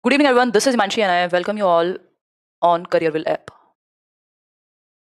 Good evening, everyone. This is Manshi, and I welcome you all on CareerWill app.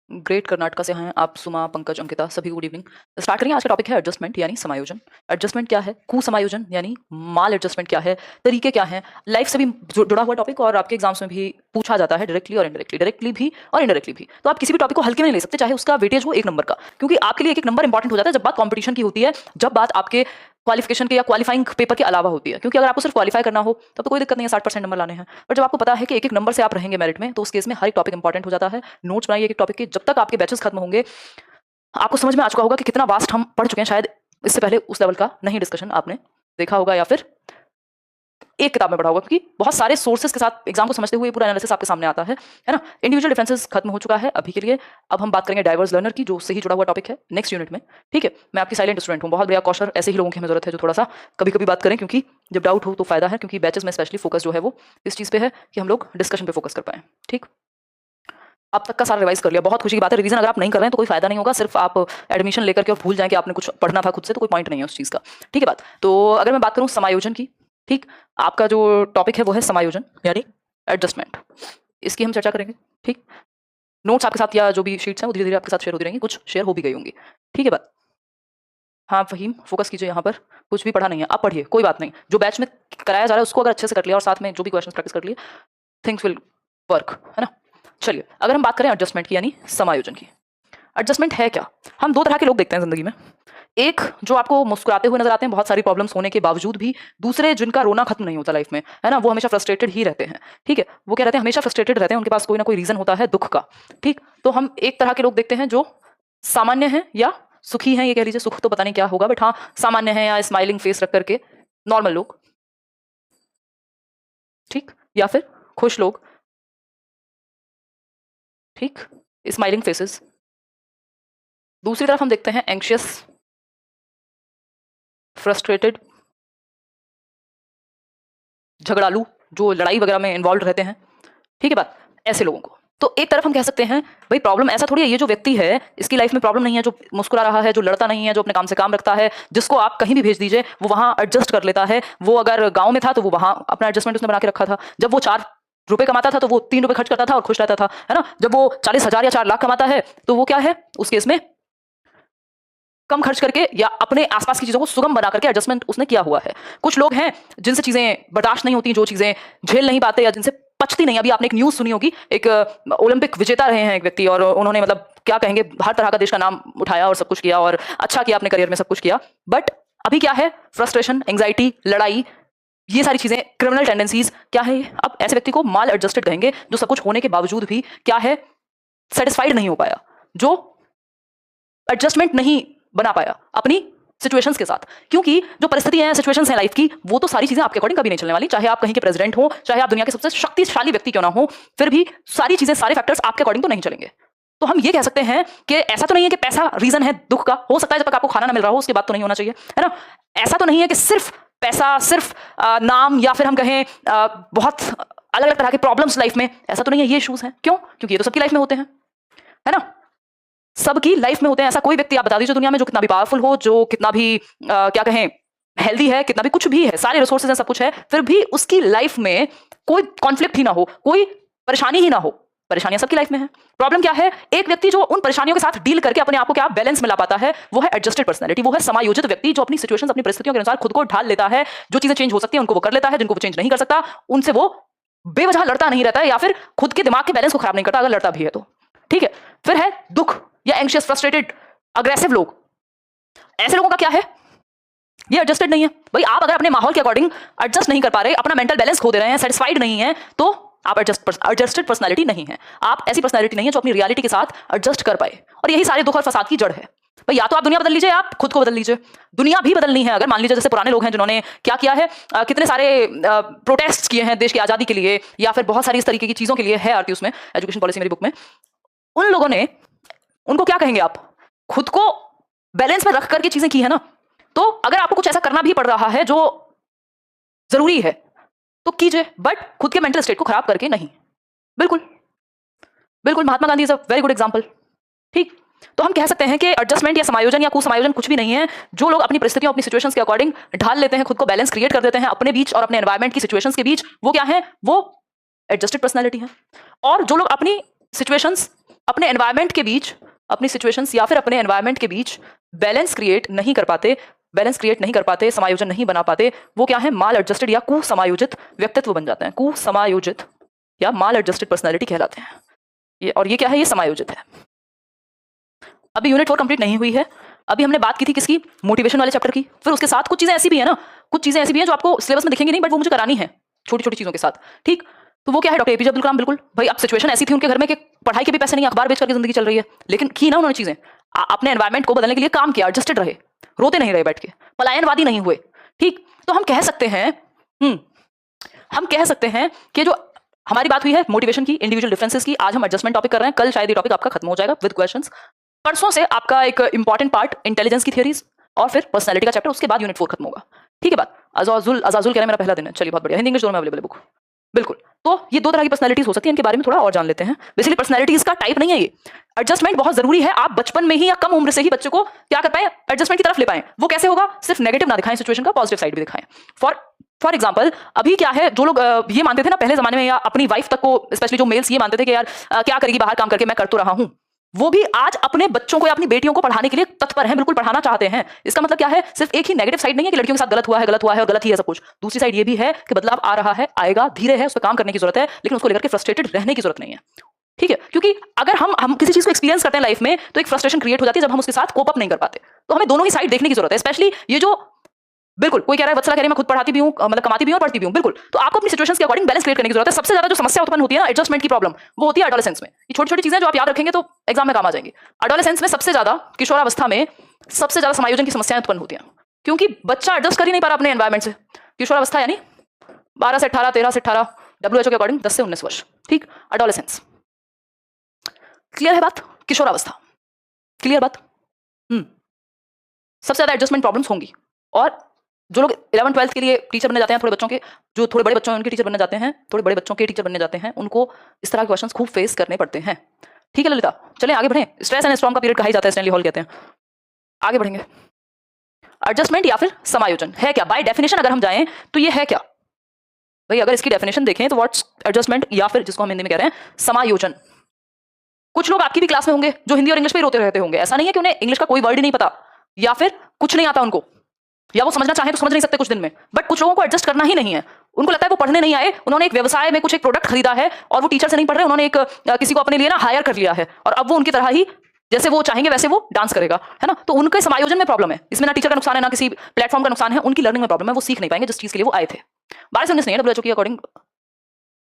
Great Karnataka से हैं आप, सुमा, पंकज, अंकिता, सभी गुड इवनिंग। स्टार्ट करेंगे। आज का टॉपिक है एडजस्टमेंट यानी समायोजन। एडजस्टमेंट क्या है, कुसमायोजन यानी माल एडजस्टमेंट क्या है, तरीके क्या हैं। लाइफ से भी जुड़ा हुआ टॉपिक और आपके एग्जाम्स में भी पूछा जाता है, डायरेक्टली और इनडायरेक्टली, डायरेक्टली भी और इनडायरेक्टली भी। तो आप किसी भी टॉपिक को हल्के में नहीं ले सकते, चाहे उसका वेटेज हो एक नंबर का, क्योंकि आपके लिए एक नंबर इंपॉर्टेंट हो जाता है जब बात कॉम्पिटिशन की होती है, जब बात आपके क्वालिफिकेशन के या क्वालिफाइंग पेपर के अलावा होती है। क्योंकि अगर आपको सिर्फ क्वालिफाई करना हो तब तो कोई दिक्कत नहीं है, 60% नंबर लाने हैं। पर जब आपको पता है कि एक एक नंबर से आप रहेंगे मेरिट में, तो उस केस में हर एक टॉपिक इंपॉर्टेंट हो जाता है। नोट्स बनाइए एक टॉपिक के, जब तक आपके बैचेस खत्म होंगे आपको समझ में आ चुका होगा कि कितना वास्ट हम पढ़ चुके हैं। शायद इससे पहले उस लेवल का नहीं डिस्कशन आपने देखा होगा या फिर एक किताब में पढ़ा होगा, क्योंकि बहुत सारे सोर्सेज के साथ एग्जाम को समझते हुए पूरा एनालिसिस आपके सामने आता है ना। इंडिविजुअल डिफरेंसेस खत्म हो चुका है अभी के लिए। अब हम बात करेंगे डाइवर्स लर्नर की, जो से ही जुड़ा हुआ टॉपिक है नेक्स्ट यूनिट में। ठीक है, मैं आपकी साइलेंट स्टूडेंट हूँ। बहुत बढ़िया कौशल, ऐसे ही लोगों की हमें जरूरत है जो थोड़ा सा कभी कभी बात करें, क्योंकि जब डाउट हो तो फायदा है। क्योंकि बैचेस में स्पेशली फोकस जो है वो इस चीज़ पे है कि हम लोग डिस्कशन पे फोकस कर पाएं। ठीक, अब तक का सारा रिवाइज कर लिया, बहुत खुशी की बात है। रिवीजन अगर आप नहीं कर रहे हैं तो कोई फायदा नहीं होगा। सिर्फ आप एडमिशन लेकर के और भूल जाएं कि आपने कुछ पढ़ना था खुद से, तो कोई पॉइंट नहीं है उस चीज़ का। ठीक है बात। तो अगर मैं बात करूँ समायोजन की, ठीक, आपका जो टॉपिक है वो है समायोजन यानी एडजस्टमेंट। इसकी हम चर्चा करेंगे। ठीक, नोट्स आपके साथ या जो भी शीट्स हैं वो धीरे धीरे आपके साथ शेयर होती रहेंगी, कुछ शेयर हो भी गई होंगी। ठीक है बात। हाँ फहीम, फोकस कीजिए यहाँ पर। कुछ भी पढ़ा नहीं है, आप पढ़िए, कोई बात नहीं। जो बैच में कराया जा रहा है उसको अगर अच्छे से कर लिया और साथ में जो भी क्वेश्चन प्रैक्टिस कर लिए, थिंग्स विल वर्क, है ना। चलिए, अगर हम बात करें एडजस्टमेंट की यानी समायोजन की, एडजस्टमेंट है क्या। हम दो तरह के लोग देखते हैं जिंदगी में। एक जो आपको मुस्कुराते हुए नजर आते हैं बहुत सारी प्रॉब्लम्स होने के बावजूद भी, दूसरे जिनका रोना खत्म नहीं होता लाइफ में, है ना। वो हमेशा फ्रस्ट्रेटेड ही रहते हैं। ठीक है, वो क्या रहते हैं, हमेशा फ्रस्ट्रेटेड रहते हैं, उनके पास कोई ना कोई रीजन होता है दुख का। ठीक, तो हम एक तरह के लोग देखते हैं जो सामान्य हैं या सुखी हैं, ये कह लीजिए। सुख तो पता नहीं क्या होगा, बट हाँ सामान्य है या स्माइलिंग फेस रख करके नॉर्मल लोग। ठीक, या फिर खुश लोग। ठीक, स्माइलिंग फेसेस। दूसरी तरफ हम देखते हैं एंग्शियस, फ्रस्ट्रेटेड, झगड़ालू, जो लड़ाई वगैरह में इन्वॉल्व रहते हैं। ठीक है बात, ऐसे लोगों को। तो एक तरफ हम कह सकते हैं भाई प्रॉब्लम ऐसा थोड़ी है, ये जो व्यक्ति है इसकी लाइफ में प्रॉब्लम नहीं है, जो मुस्कुरा रहा है, जो लड़ता नहीं है, जो अपने काम से काम रखता है, जिसको आप कहीं भी भेज दीजिए वो वहां एडजस्ट कर लेता है। वो अगर गांव में था तो वो वहां अपना एडजस्टमेंट उसने बना के रखा था। जब वो 4 रुपए कमाता था तो वो 3 रुपए खर्च करता था और खुश रहता था, है ना। जब वो 40,000 या 4 लाख कमाता है तो वो क्या है, उस केस में कम खर्च करके या अपने आसपास की चीजों को सुगम बना करके एडजस्टमेंट उसने किया हुआ है। कुछ लोग हैं जिनसे चीजें बर्दाश्त नहीं होती, जो चीजें झेल नहीं पाते या जिनसे पचती नहीं। अभी आपने एक न्यूज सुनी होगी, एक ओलंपिक विजेता रहे हैं एक व्यक्ति, और उन्होंने मतलब क्या कहेंगे, हर तरह का देश का नाम उठाया और सब कुछ किया और अच्छा किया अपने करियर में, सब कुछ किया। बट अभी क्या है, फ्रस्ट्रेशन, एंग्जाइटी, लड़ाई, ये सारी चीजें, क्रिमिनल टेंडेंसीज क्या है। अब ऐसे व्यक्ति को माल एडजस्टेड कहेंगे, जो सब कुछ होने के बावजूद भी क्या है, सेटिस्फाइड नहीं हो पाया, जो एडजस्टमेंट नहीं बना पाया अपनी सिचुएशंस के साथ। क्योंकि जो परिस्थितियां हैं, सिचुएशंस हैं लाइफ की, वो तो सारी चीजें आपके अकॉर्डिंग कभी नहीं चलने वाली। चाहे आप कहीं के प्रेसिडेंट हो, चाहे आप दुनिया के सबसे शक्तिशाली व्यक्ति क्यों ना हो, फिर भी सारी चीजें, सारे फैक्टर्स आपके अकॉर्डिंग तो नहीं चलेंगे। तो हम ये कह सकते हैं कि ऐसा तो नहीं है कि पैसा रीजन है दुख का। हो सकता है जब तक आपको खाना ना मिल रहा हो उसके बाद तो नहीं होना चाहिए, है ना। ऐसा तो नहीं है कि सिर्फ पैसा, सिर्फ नाम, या फिर हम कहें बहुत अलग अलग तरह के प्रॉब्लम्स लाइफ में, ऐसा तो नहीं है ये इश्यूज हैं। क्यों, क्योंकि ये तो सबकी लाइफ में होते हैं, है ना। सबकी लाइफ में होते हैं। ऐसा कोई व्यक्ति आप बता दीजिए दुनिया में जो कितना भी पावरफुल हो, जो कितना भी क्या कहें हेल्दी है, कितना भी कुछ भी है, सारे रिसोर्सेज हैं, सब कुछ है, फिर भी उसकी लाइफ में कोई कॉन्फ्लिक्ट ही ना हो, कोई परेशानी ही ना हो। परेशानियां सबकी लाइफ में है। प्रॉब्लम क्या है, एक व्यक्ति जो उन परेशानियों के साथ डील करके अपने आप को क्या बैलेंस में ला पाता है, वो है एडजस्टेड पर्सनैलिटी। वो है समायोजित व्यक्ति, जो अपनी सिचुएशंस, अपनी परिस्थितियों के अनुसार खुद को ढाल लेता है। जो चीजें चेंज हो सकती हैं उनको वो कर लेता है, जिनको वो चेंज नहीं कर सकता उनसे वो बेवजह लड़ता नहीं रहता है, या फिर खुद के दिमाग के बैलेंस को खराब नहीं करता अगर लड़ता भी है तो। ठीक है, फिर है दुख या एंग्शियस, फ्रस्ट्रेटेड, अग्रेसिव लोग। ऐसे लोगों का क्या है, ये एडजस्टेड नहीं है। भाई आप अगर अपने माहौल के अकॉर्डिंग एडजस्ट नहीं कर पा रहे, अपना मेंटल बैलेंस खो दे रहे हैं, सेटिस्फाइड नहीं है, तो आप एडजस्टेड पर्सनालिटी नहीं है। आप ऐसी पर्सनालिटी नहीं है जो अपनी रियलिटी के साथ एडजस्ट कर पाए। और यही सारे दुख और फसाद की जड़ है। भाई या तो आप दुनिया बदल लीजिए, आप खुद को बदल लीजिए। दुनिया भी बदलनी है अगर, मान लीजिए जैसे पुराने लोग हैं जिन्होंने क्या किया है, कितने सारे प्रोटेस्ट किए हैं देश की आजादी के लिए, या फिर बहुत सारी इस तरीके की चीजों के लिए है आरती उसमें, एजुकेशन पॉलिसी मेरी बुक में। उन लोगों ने, उनको क्या कहेंगे आप, खुद को बैलेंस में रख करके चीजें की है ना। तो अगर आपको कुछ ऐसा करना भी पड़ रहा है जो जरूरी है तो कीजिए, बट खुद के मेंटल स्टेट को खराब करके नहीं। बिल्कुल बिल्कुल, Mahatma Gandhi is a very good example. ठीक, तो हम कह सकते हैं कि एडजस्टमेंट या समायोजन या कुसमायोजन कुछ भी नहीं है। जो लोग अपनी परिस्थितियों, अपनी सिचुएशंस के अकॉर्डिंग ढाल लेते हैं, खुद को बैलेंस क्रिएट कर देते हैं अपने बीच और अपने एनवायरनमेंट की सिचुएशंस के बीच, वो क्या है? वो एडजस्टेड पर्सनैलिटी है। और जो लोग अपनी सिचुएशंस, अपने एनवायरनमेंट के बीच, अपनी सिचुएशंस या फिर अपने एनवायरनमेंट के बीच बैलेंस क्रिएट नहीं कर पाते, समायोजन नहीं बना पाते, वो क्या है? माल एडजस्टेड या कुसमायोजित व्यक्तित्व बन जाते हैं। कुसमायोजित या माल एडजस्टेड पर्सनैलिटी कहलाते हैं ये। और ये क्या है? ये समायोजित है। अभी यूनिट 4 कंप्लीट नहीं हुई है। अभी हमने बात की थी किसकी? मोटिवेशन वाले चैप्टर की। फिर उसके साथ कुछ चीजें ऐसी भी है ना, कुछ चीजें ऐसी भी हैं जो आपको सिलेबस में दिखेंगी नहीं, बट वो मुझे करानी है छोटी छोटी चीजों के साथ। ठीक, तो वो क्या है? Doctor APJ Abdul Kalam. बिल्कुल भाई, अब सिचुएशन ऐसी थी उनके घर में कि पढ़ाई के भी पैसे नहीं, अखबार बेच करके जिंदगी चल रही है, लेकिन की ना उन्होंने चीजें, अपने एनवायरनमेंट को बदलने के लिए काम किया, एडजस्टेड रहे, रोते नहीं रहे बैठ के, पलायनवादी नहीं हुए। ठीक, तो हम कह सकते हैं कि जो हमारी बात हुई है मोटिवेशन की, इंडिविजुअल डिफरेंसेस की, आज हम एडजस्टमेंट टॉपिक कर रहे हैं। कल शायद ये टॉपिक आपका खत्म हो जाएगा विद क्वेश्चंस। परसों से आपका एक इंपॉर्टेंट पार्ट इंटेलिजेंस की थियरीज और फिर पर्सनैलिटी का चैप्टर, उसके बाद यूनिट 4 खत्म होगा। ठीक है बात? अजाजुल कह रहे हैं मेरा पहला दिन है। चलिए बहुत बढ़िया, हिंदी इंग्लिश दोनों में अवेलेबल है बुक। बिल्कुल, तो ये दो तरह की पर्सनैलिटीज हो सकती है, इनके बारे में थोड़ा और जान लेते हैं। बेसिकली पर्सनैलिटीज का टाइप नहीं है ये। एडजस्टमेंट बहुत जरूरी है, आप बचपन में ही या कम उम्र से ही बच्चे को क्या कर पाए? एडजस्टमेंट की तरफ ले पाए। वो कैसे होगा? सिर्फ नेगेटिव ना दिखाएं सिचुएशन का, पॉजिटिव साइड भी दिखाएं। फॉर एग्जाम्पल, अभी क्या है, जो लोग ये मानते थे ना पहले जमाने में, या अपनी वाइफ तक को स्पेशली जो मेल्स ये मानते थे कि यार क्या करेगी बाहर काम करके, मैं कर तो रहा हूं, वो भी आज अपने बच्चों को या अपनी बेटियों को पढ़ाने के लिए तत्पर हैं, बिल्कुल पढ़ाना चाहते हैं। इसका मतलब क्या है? सिर्फ एक ही नेगेटिव साइड नहीं है कि लड़कियों के साथ गलत हुआ है और गलत ही है सब कुछ। दूसरी साइड ये भी है कि बदलाव आ रहा है, आएगा, धीरे है, उस पर काम करने की जरूरत है, लेकिन उसको लेकर के फ्रस्ट्रेटेड रहने की जरूरत नहीं है। ठीक है, क्योंकि अगर हम किसी चीज को एक्सपीरियंस करते हैं लाइफ में, तो एक फ्रस्ट्रेशन क्रिएट हो जाती है जब हम उसके साथ कोप अप नहीं कर पाते। तो हमें दोनों ही साइड देखने की जरूरत है। स्पेशली ये जो, बिल्कुल कोई कह रहा है, वत्सला कह रही है मैं खुद पढ़ाती भी हूं, मतलब कमाती भी हूं और पढ़ती भी हूं। बिल्कुल, तो आपको अपनी सिचुएशंस के अकॉर्डिंग बैलेंस क्रिएट करने की जरूरत है। सबसे ज्यादा जो समस्या उत्पन्न होती है ना एडजस्टमेंट की प्रॉब्लम, वो होती है एडोलेसेंस में। ये छोटी छोटी चीजें जो आप याद रखेंगे तो एग्जाम में काम आ जाएंगी। एडोलेसेंस में सबसे ज्यादा, किशोरावस्था में सबसे ज्यादा समायोजन की समस्याएं उत्पन्न होती हैं, क्योंकि बच्चा एडजस्ट कर ही नहीं पा रहा अपने एनवायरमेंट से। किशोरावस्था यानी 12 से 18, 13 से 18, WHO के अकॉर्डिंग 10 से 19 वर्ष। ठीक, एडोलेसेंस। क्लियर है बात? किशोरावस्था क्लियर बात? सबसे ज्यादा एडजस्टमेंट प्रॉब्लम्स होंगी। और जो लोग 11th 12th के लिए टीचर बनने जाते हैं, थोड़े बच्चों के, जो थोड़े बड़े बच्चों हैं उनके टीचर बनने जाते हैं, थोड़े बड़े बच्चों के टीचर बनने जाते हैं, उनको इस तरह के क्वेश्चंस खूब फेस करने पड़ते हैं। ठीक है ललिता, चलें आगे बढ़ें। स्ट्रेस एंड स्टॉर्म का पीरियड कहा ही जाता है, स्टैनली हॉल कहते हैं। आगे बढ़ेंगे। एडजस्टमेंट या फिर समायोजन है क्या? बाय डेफिनेशन अगर हम जाएं तो ये है क्या भाई? अगर इसकी डेफिनेशन देखें तो व्हाट्स एडजस्टमेंट, या फिर जिसको हम हिंदी में कह रहे हैं समायोजन। कुछ लोग आपकी भी क्लास में होंगे जो हिंदी और इंग्लिश पे ही रोते रहते होंगे। ऐसा नहीं है कि उन्हें इंग्लिश का कोई वर्ड ही नहीं पता, या फिर कुछ नहीं आता उनको, या वो समझना चाहे तो समझ नहीं सकते कुछ दिन में। बट कुछ लोगों को एडजस्ट करना ही नहीं है। उनको लगता है वो पढ़ने नहीं आए, उन्होंने एक व्यवसाय में कुछ एक प्रोडक्ट खरीदा है और वो टीचर से नहीं पढ़ रहे, उन्होंने एक किसी को अपने लिए ना हायर कर लिया है, और अब वो उनकी तरह ही जैसे वो चाहेंगे वैसे वो डांस करेगा, है ना। तो उनके समायोजन में प्रॉब्लम है। इसमें ना टीचर का नुकसान है, ना किसी प्लेटफॉर्म का नुकसान है, उनकी लर्निंग में प्रॉब्लम है। वो सीख नहीं पाएंगे जिस चीज के लिए वो आए थे। 12 से 19 नहीं है WHO के अकॉर्डिंग,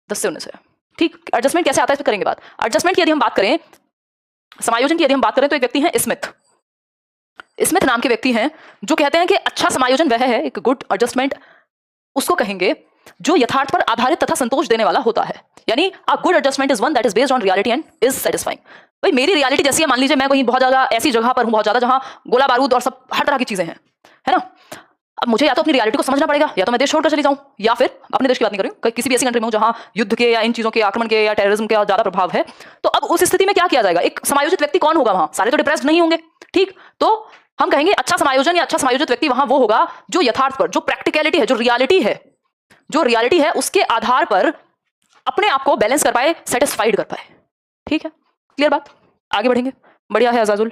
10 से 19 है। ठीक, एडजस्टमेंट कैसे आता है इस पर करेंगे बात। एडजस्टमेंट की यदि हम बात करें, समायोजन की यदि हम बात करें, तो एक व्यक्ति है स्मिथ नाम के व्यक्ति हैं, जो कहते हैं कि अच्छा समायोजन वह है, एक गुड एडजस्टमेंट उसको कहेंगे जो यथार्थ पर आधारित तथा संतोष देने वाला होता है। यानी a good adjustment is one that is based on reality and is satisfying. भाई मेरी रियलिटी जैसी है, मान लीजिए मैं कहीं बहुत ज्यादा ऐसी जगह पर हूं, बहुत ज्यादा जहां गोला बारूद और सब हर तरह की चीजें हैं, है ना। अब मुझे या तो अपनी रियलिटी को समझना पड़ेगा, या तो मैं देश छोड़कर चली जाऊं, या फिर अपने देश की बात नहीं कर रही हूं, किसी भी ऐसी कंट्री में हूं जहां युद्ध के या इन चीजों के, आक्रमण के या टेररिज्म के ज्यादा प्रभाव है। तो अब उस स्थिति में क्या किया जाएगा? एक समायोजित व्यक्ति कौन होगा वहां? सारे तो डिप्रेस्ड नहीं होंगे। ठीक, तो हम कहेंगे अच्छा समायोजन या अच्छा समायोजित व्यक्ति वहां वो होगा जो यथार्थ पर, जो प्रैक्टिकलिटी है, जो रियलिटी है उसके आधार पर अपने आप को बैलेंस कर पाए, सेटिस्फाइड कर पाए। ठीक है, क्लियर बात? आगे बढ़ेंगे। बढ़िया है अजाजुल,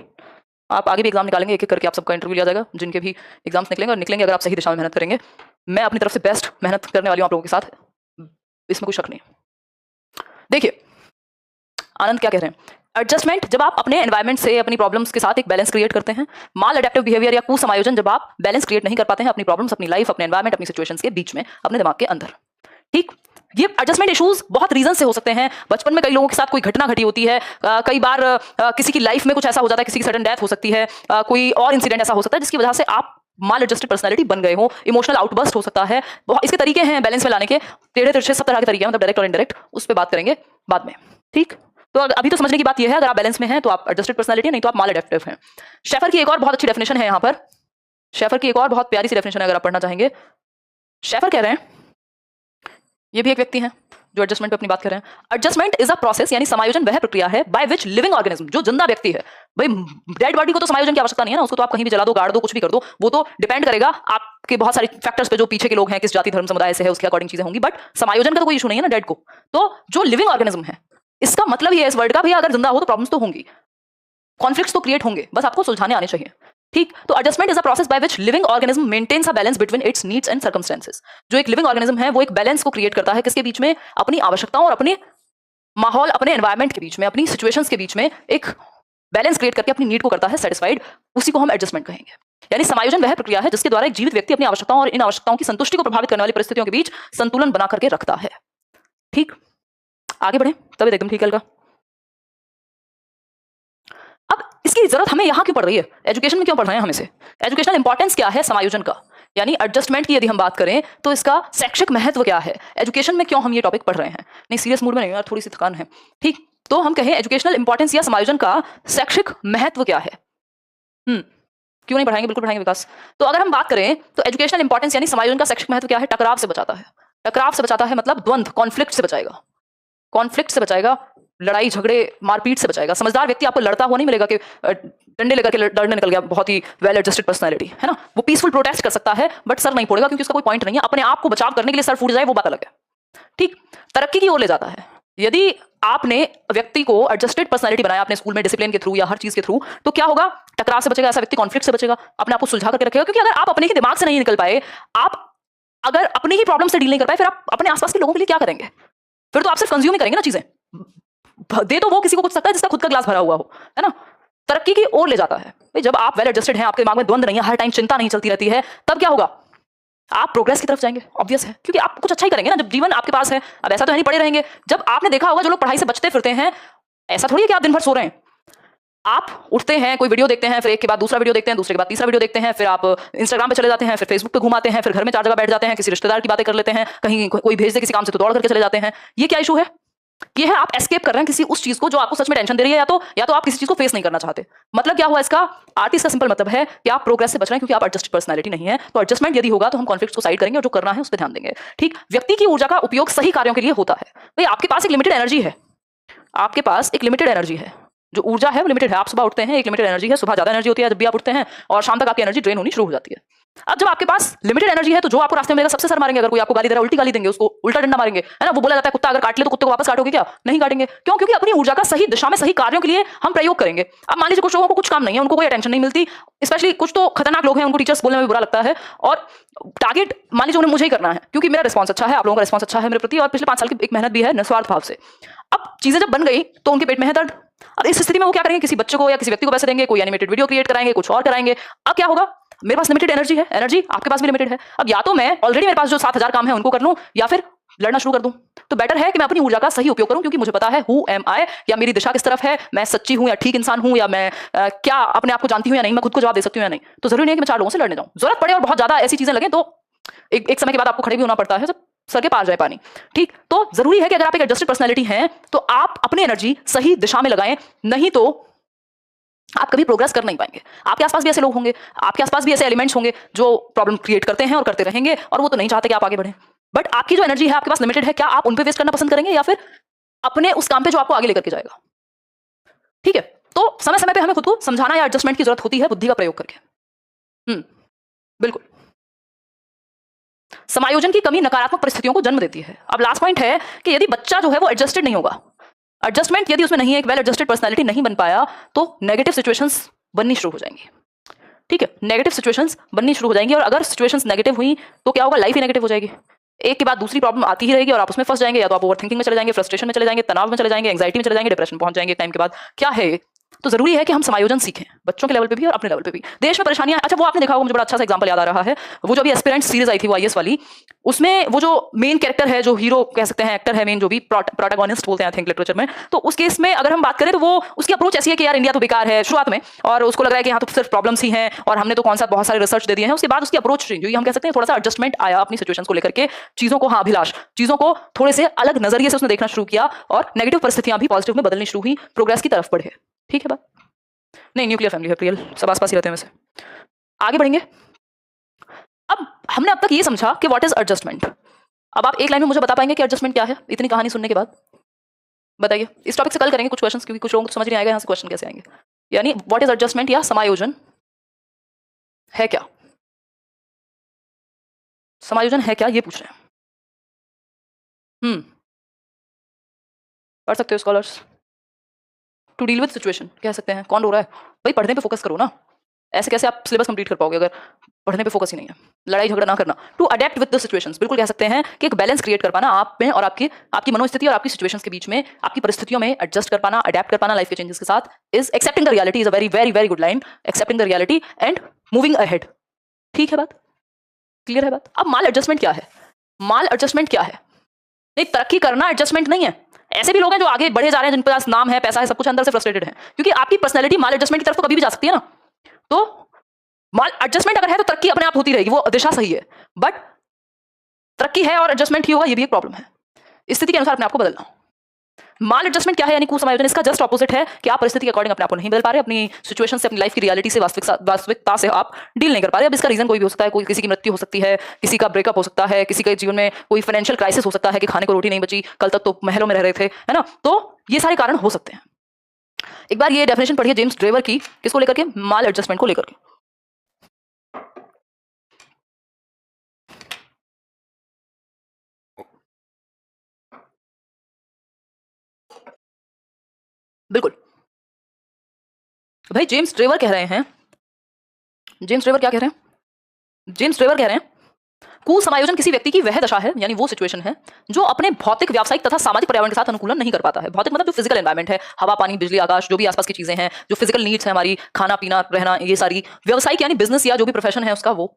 आप आगे भी एग्जाम निकालेंगे, एक एक करके आप सबका इंटरव्यू लिया जाएगा, जिनके भी एग्जाम्स निकलेंगे, और निकलेंगे अगर आप सही दिशा में मेहनत करेंगे। मैं अपनी तरफ से बेस्ट मेहनत करने वाली हूं आप लोगों के साथ, इसमें कोई शक नहीं। देखिए आनंद क्या कह रहे हैं, एडजस्टमेंट जब आप अपने एनवायरनमेंट से, अपनी प्रॉब्लम्स के साथ एक बैलेंस क्रिएट करते हैं। माल अडेप्टिव बिहेवियर या कुसमायोजन जब आप बैलेंस क्रिएट नहीं कर पाते हैं अपनी प्रॉब्लम्स, अपनी लाइफ, अपने एनवायरनमेंट, अपनी सिचुएशंस के बीच में, अपने दिमाग के अंदर। ठीक, ये एडजस्टमेंट इश्यूज बहुत रीजन से हो सकते हैं। बचपन में कई लोगों के साथ कोई घटना घटी होती है, कई बार किसी की लाइफ में कुछ ऐसा हो जाता है, किसी की सडन डेथ हो सकती है, कोई और इंसिडेंट ऐसा हो सकता है जिसकी वजह से आप माल एडजस्टेड पर्सनालिटी बन गए हो। इमोशनल आउटबर्स्ट हो सकता है। इसके तरीके हैं बैलेंस में लाने के, टेढ़े तिरछे सब तरह के तरीके हैं, मतलब डायरेक्ट और इनडायरेक्ट, उस पर बात करेंगे बाद में। ठीक, तो अभी तो समझने की बात यह है, अगर आप बैलेंस में हैं तो आप एडजस्टेड पर्सनालिटी, नहीं तो आप माल एडेप्टिव हैं। शेफर की एक और बहुत अच्छी डेफिनेशन है यहाँ पर, शेफर की एक और बहुत प्यारी सी डेफिनेशन है, अगर आप पढ़ना चाहेंगे। शेफर कह रहे हैं, ये भी एक व्यक्ति हैं, जो एडजस्टमेंट पे अपनी बात कर रहे हैं। एडजस्टमेंट इज अ प्रोसेस, यानी समायोजन वह प्रक्रिया है बाय विच लिविंग ऑर्गेनिज्म, जो जिंदा व्यक्ति है, भाई डेड बॉडी को तो समायोजन की आवश्यकता नहीं है ना, उसको तो आप कहीं भी जला दो, गाड़ दो, कुछ भी कर दो, वो तो डिपेंड करेगा आपके बहुत सारे फैक्टर्स पे, जो पीछे के लोग हैं, किस जाति धर्म समुदाय से है, उसके अकॉर्डिंग चीजें होंगी, बट समायोजन का तो कोई इशू नहीं है ना डेड को। तो जो लिविंग ऑर्गेनिज्म है, इसका मतलब ये है इस वर्ड का, भैया अगर जिंदा हो तो प्रॉब्लम्स तो होंगी, कॉन्फ्लिक्ट्स तो क्रिएट होंगे, बस आपको सुलझाने आने चाहिए। ठीक, तो adjustment is a process by which living organism maintains a balance between its needs and circumstances. जो एक लिविंग ऑर्गेनिज्म है वो एक बैलेंस को क्रिएट करता है, किसके बीच में, अपनी आवश्यकताओं और अपने माहौल, अपने एनवायरमेंट के बीच में, अपनी सिचुएशंस के बीच में एक बैलेंस क्रिएट करके अपनी नीड को करता है सेटिस्फाइड, उसी को हम एडजस्टमेंट कहेंगे। यानी समायोजन वह प्रक्रिया है जिसके द्वारा एक जीवित व्यक्ति अपनी आवश्यकताओं और इन आवश्यकताओं की संतुष्टि को प्रभावित करने वाली परिस्थितियों के बीच संतुलन बना करके रखता है। ठीक, आगे बढ़े, तभी एकदम ठीक है। अब इसकी जरूरत हमें यहाँ क्यों पड़ रही है, एजुकेशन में क्यों पढ़ रहे हैं हम इसे, एजुकेशनल इंपॉर्टेंस क्या है समायोजन का, यानी एडजस्टमेंट की यदि हम बात करें तो इसका शैक्षिक महत्व क्या है, एजुकेशन में क्यों हम ये टॉपिक पढ़ रहे हैं। नहीं, सीरियस मूड में नहीं यार, थोड़ी सी थकान है। ठीक, तो हम कहें एजुकेशनल इंपॉर्टेंस या समायोजन का शैक्षिक महत्व क्या है। क्यों नहीं पढ़ाएंगे, बिल्कुल पढ़ाएंगे विकास। तो अगर हम बात करें तो एजुकेशनल इंपॉर्टेंस यानी समायोजन का शैक्षिक महत्व क्या है, टकराव से बचाता है। टकराव से बचाता है मतलब द्वंद्व, कॉन्फ्लिक्ट से बचाएगा, कॉन्फ्लिक्ट से बचाएगा, लड़ाई झगड़े मारपीट से बचाएगा। समझदार व्यक्ति आपको लड़ता हुआ नहीं मिलेगा कि डंडे लेकर के लड़ने निकल गया, बहुत ही वेल एडजस्टेड पर्सनैलिटी है ना, वो पीसफुल प्रोटेस्ट कर सकता है बट सर नहीं फोड़ेगा, क्योंकि उसका कोई पॉइंट नहीं है, अपने आप को बचाव करने के लिए सर फूट जाए वो बात अलग है। ठीक, तरक्की की ओर ले जाता है। यदि आपने व्यक्ति को एडजस्टेड पर्सनैलिटी बनाया अपने स्कूल में डिसिप्लिन के थ्रू या हर चीज के थ्रू, तो क्या होगा, टकराव से बचेगा, ऐसा व्यक्ति कॉन्फ्लिक्ट से बचेगा, अपने आप को सुलझा करके रखेगा। क्योंकि अगर आप अपने ही दिमाग से नहीं निकल पाए, आप अगर अपनी ही प्रॉब्लम से डील नहीं कर पाए, फिर आप अपने आसपास के लोगों के लिए क्या करेंगे, फिर तो आप सिर्फ कंज्यूम ही करेंगे ना चीजें। दे तो वो किसी को कुछ सकता है जिसका खुद का ग्लास भरा हुआ हो, है ना। तरक्की की ओर ले जाता है। भाई जब आप वेल एडजस्टेड हैं, आपके दिमाग में द्वंद नहीं है, हर टाइम चिंता नहीं चलती रहती है, तब क्या होगा, आप प्रोग्रेस की तरफ जाएंगे, ऑब्वियस है, क्योंकि आप कुछ अच्छा ही करेंगे ना जब जीवन आपके पास है। अब ऐसा तो है नहीं पड़े रहेंगे। जब आपने देखा होगा जो लोग पढ़ाई से बचते फिरते हैं, ऐसा थोड़ी है कि आप दिन भर सो रहे हैं, आप उठते हैं, कोई वीडियो देखते हैं, फिर एक के बाद दूसरा वीडियो देखते हैं, दूसरे के बाद तीसरा वीडियो देखते हैं, फिर आप इंस्टाग्राम पे चले जाते हैं, फिर फेसबुक पे घुमाते हैं, फिर घर में 4 जगह बैठ जाते हैं, किसी रिश्तेदार की बातें कर लेते हैं, कहीं कोई भेज दे किसी काम से तो दौड़ करके चले जाते हैं। ये क्या इशू है, ये है आप एस्केप कर रहे हैं किसी उस चीज को जो आपको सच में टेंशन दे रही है, या तो आप किसी चीज को फेस नहीं करना चाहते। मतलब क्या हुआ इसका, आर्टिस्ट का सिंपल मतलब है कि आप प्रोग्रेस से बच रहे हैं क्योंकि आप एडजस्टेड पर्सनैलिटी नहीं है। तो एडजस्टमेंट यदि होगा तो हम कॉन्फ्लिक्ट्स को साइड करेंगे और जो करना है उस पर ध्यान देंगे। ठीक, व्यक्ति की ऊर्जा का उपयोग सही कार्यों के लिए होता है। भाई आपके पास एक लिमिटेड एनर्जी है, आपके पास एक लिमिटेड एनर्जी है, जो ऊर्जा है वो लिमिटेड है। आप सुबह उठते हैं, एक लिमिटेड एनर्जी है, सुबह ज्यादा एनर्जी होती है जब भी आप उठते हैं, और शाम तक आपकी एनर्जी ड्रेन होनी शुरू हो जाती है। अब जब आपके पास लिमिटेड एनर्जी है तो जो आपको रास्ते में मिलेगा सबसे सर मारेंगे। अगर कोई आपको गाली दे रहा है, उल्टी गाली देंगे, उसको उल्टा डंडा मारेंगे, है ना। वो बोला जाता है कुत्ता अगर काट ले तो कुत्ते को वापस काटोगे क्या, नहीं काटेंगे। क्यों, क्योंकि अपनी ऊर्जा का सही दिशा में सही कार्यों के लिए हम प्रयोग करेंगे। अब मान लीजिए कुछ लोगों को कुछ काम नहीं है, उनको कोई अटेंशन नहीं मिलती, स्पेशली कुछ तो खतरनाक लोग हैं, उनको टीचर्स बोलने में बुरा लगता है, और टारगेट मान लीजिए उन्हें मुझे ही करना है क्योंकि मेरा रिस्पॉन्स अच्छा है, आप लोगों का रिस्पॉन्स अच्छा है मेरे प्रति, और पिछले 5 साल की एक मेहनत भी है निस्वार्थ भाव से। अब चीजें जब बन गई तो उनके पेट में है दर्द। अब इस स्थिति में वो क्या करेंगे, किसी बच्चे को या किसी व्यक्ति को पैसे देंगे, कोई एनिमेटेड वीडियो क्रिएट कराएंगे, कुछ और कराएंगे। अब क्या होगा, मेरे पास लिमिटेड एनर्जी है, एनर्जी आपके पास भी लिमिटेड है। अब या तो मैं ऑलरेडी मेरे पास जो 7000 काम है उनको कर लूं, या फिर लड़ना शुरू कर दूं। तो बेटर है कि मैं अपनी ऊर्जा का सही उपयोग करूं, क्योंकि मुझे पता है हु एम आई, या मेरी दिशा किस तरफ है, मैं सच्ची हूं या ठीक इंसान हूं, या मैं क्या अपने आप को जानती हूं या नहीं, मैं खुद को जवाब दे सकती हूं या नहीं। तो जरूरी नहीं है कि मैं 4 लोगों से लड़ने जाऊं। जरूरत पड़े और बहुत ज्यादा ऐसी चीजें लगे तो एक समय के बाद आपको खड़े भी होना पड़ता है जब सर के पार जाए पानी। ठीक, तो जरूरी है कि अगर आप एक एडजस्टेड पर्सनैलिटी हैं तो आप अपनी एनर्जी सही दिशा में लगाएं, नहीं तो आप कभी प्रोग्रेस कर नहीं पाएंगे। आपके आसपास भी ऐसे लोग होंगे, आपके आसपास भी ऐसे एलिमेंट्स होंगे जो प्रॉब्लम क्रिएट करते हैं और करते रहेंगे, और वो तो नहीं चाहते कि आप आगे बढ़ें। बट आपकी जो एनर्जी है आपके पास लिमिटेड है, क्या आप उन पे वेस्ट करना पसंद करेंगे या फिर अपने उस काम पे जो आपको आगे लेकर के जाएगा। ठीक है, तो समय समय पे हमें खुद को समझाना या एडजस्टमेंट की जरूरत होती है बुद्धि का प्रयोग करके। बिल्कुल। समायोजन की कमी नकारात्मक परिस्थितियों को जन्म देती है। अब लास्ट पॉइंट है कि यदि बच्चा जो है वो एडजस्टेड नहीं होगा, एडजस्टमेंट यदि उसमें नहीं है, एक वेल एडजस्टेड पर्सनैलिटी नहीं बन पाया, तो नेगेटिव सिचुएशंस बननी शुरू हो जाएंगी। ठीक है, नेगेटिव सिचुएशंस बननी शुरू हो जाएंगी, और अगर सिचुएशंस नेगेटिव हुई तो क्या होगा, लाइफ ही नेगेटिव हो जाएगी। एक के बाद दूसरी प्रॉब्लम आती ही रहेगी और आप उसमें फंस जाएंगे, या तो आप ओवरथिंकिंग में चले जाएंगे, फ्रस्ट्रेशन में चले जाएंगे, तनाव में चले जाएंगे, एंग्जाइटी में चले जाएंगे, डिप्रेशन पहुंच जाएंगे टाइम के बाद। क्या है, तो जरूरी है कि हम समायोजन सीखें, बच्चों के लेवल पे भी और अपने लेवल पे भी। देश में परेशानियां, अच्छा वो आपने देखा होगा, मुझे बड़ा अच्छा सा एग्जांपल याद आ रहा है, वो जो अभी एस्पिरेंट सीरीज आई थी वो आईएएस वाली, उसमें वो जो मेन कैरेक्टर है, जो हीरो कह सकते हैं, एक्टर है मेन, जो भी प्रोटैगोनिस्ट बोलते हैं आई थिंक लिटरेचर में, तो उस केस में अगर हम बात करें तो वो उसकी अप्रोच ऐसी है कि यार इंडिया तो बेकार है शुरुआत में, और उसको लग रहा है कि यहाँ तो सिर्फ प्रॉब्लम्स ही हैं और हमने तो कौन सा बहुत सारे रिसर्च दे दिए हैं। उसके बाद उसकी अप्रोच चेंज हुई, हम कह सकते हैं थोड़ा सा एडजस्टमेंट आया अपनी सिचुएशंस को लेकर के, चीजों को, हाँ अभिलाष, चीजों को थोड़े से अलग नजरिए से उसने देखना शुरू किया, और नेगेटिव परिस्थितियां भी पॉजिटिव में बदलनी शुरू हुई, प्रोग्रेस की तरफ बढ़े। ठीक है बात, नहीं न्यूक्लियर फैमिली है, प्रियल सब आसपास ही रहते हैं वैसे। आगे बढ़ेंगे। अब हमने अब तक ये समझा कि व्हाट इज एडजस्टमेंट, अब आप एक लाइन में मुझे बता पाएंगे कि एडजस्टमेंट क्या है इतनी कहानी सुनने के बाद? बताइए। इस टॉपिक से कल करेंगे कुछ क्वेश्चंस, क्योंकि कुछ लोगों को समझ नहीं आएगा यहाँ से क्वेश्चन कैसे आएंगे। यानी व्हाट इज एडजस्टमेंट या समायोजन है क्या? समायोजन है क्या ये पूछ रहे हैं। पढ़ सकते हो scholars. To deal with situation कह सकते हैं। कौन रो रहा है भाई? पढ़ने पे फोकस करो ना। ऐसे कैसे आप सिलेबस कंप्लीट कर पाओगे अगर पढ़ने पे फोकस ही नहीं है? लड़ाई झगड़ा ना करना। To adapt with the situations, बिल्कुल कह सकते हैं कि एक बैलेंस क्रिएट कर पाना आप में और आपकी आपकी मनोस्थिति और आपकी सिचुएशंस के बीच में, आपकी परिस्थितियों में एडजस्ट कर पाना, अडेप्ट कर पाना लाइफ के चेंजेस के साथ is accepting the reality. Is a very very very good line. Accepting the reality and moving ahead. ठीक है बात? क्लियर है बात? अब माल एडजस्टमेंट क्या है? माल एडजस्टमेंट क्या है? नहीं, तरक्की करना एडजस्टमेंट नहीं है। ऐसे भी लोग हैं जो आगे बढ़े जा रहे हैं, जिनके पास नाम है, पैसा है, सब कुछ, अंदर से फ्रस्ट्रेटेड है, क्योंकि आपकी पर्सनैलिटी माल एडजस्टमेंट की तरफ तो कभी भी जा सकती है ना। तो माल एडजस्टमेंट अगर है तो तरक्की अपने आप होती रहेगी, वो दिशा सही है। बट तरक्की है और एडजस्टमेंट ही होगा, ये भी एक प्रॉब्लम है। स्थिति के अनुसार अपने आप को बदलना। माल एडजस्टमेंट क्या है? यानी कुसमायोजन। इसका जस्ट ऑपोजिट है कि आप परिस्थिति के अकॉर्डिंग अपने आप को नहीं बदल पा रहे, अपनी सिचुएशन से, अपनी लाइफ की रियलिटी से, वास्तविकता से आप डील नहीं कर पा रहे। अब इसका रीजन कोई भी हो सकता है। कोई किसी की मृत्यु हो सकती है, किसी का ब्रेकअप हो सकता है, किसी के जीवन में कोई फाइनेंशियल क्राइसिस हो सकता है कि खाने को रोटी नहीं बची, कल तक तो महलों में रह रहे थे, है ना। तो ये सारे कारण हो सकते हैं। एक बार ये डेफिनेशन पढ़िए जेम्स ड्रेवर की, किसको लेकर के? माल एडजस्टमेंट को लेकर के। बिल्कुल भाई, जेम्स ट्रेवर कह रहे हैं, जेम्स ट्रेवर क्या कह रहे हैं? जेम्स ट्रेवर कह रहे हैं कुसमायोजन किसी व्यक्ति की वह दशा है, यानी वो सिचुएशन है जो अपने भौतिक, व्यावसायिक तथा सामाजिक पर्यावरण के साथ अनुकूलन नहीं कर पाता है। भौतिक मतलब जो फिजिकल एनवायरनमेंट है, हवा, पानी, बिजली, आकाश, जो भी आसपास की चीजें हैं, जो फिजिकल नीड्स है हमारी, खाना पीना रहना, ये सारी। व्यावसायिक यानी बिजनेस या जो भी प्रोफेशन है उसका वो।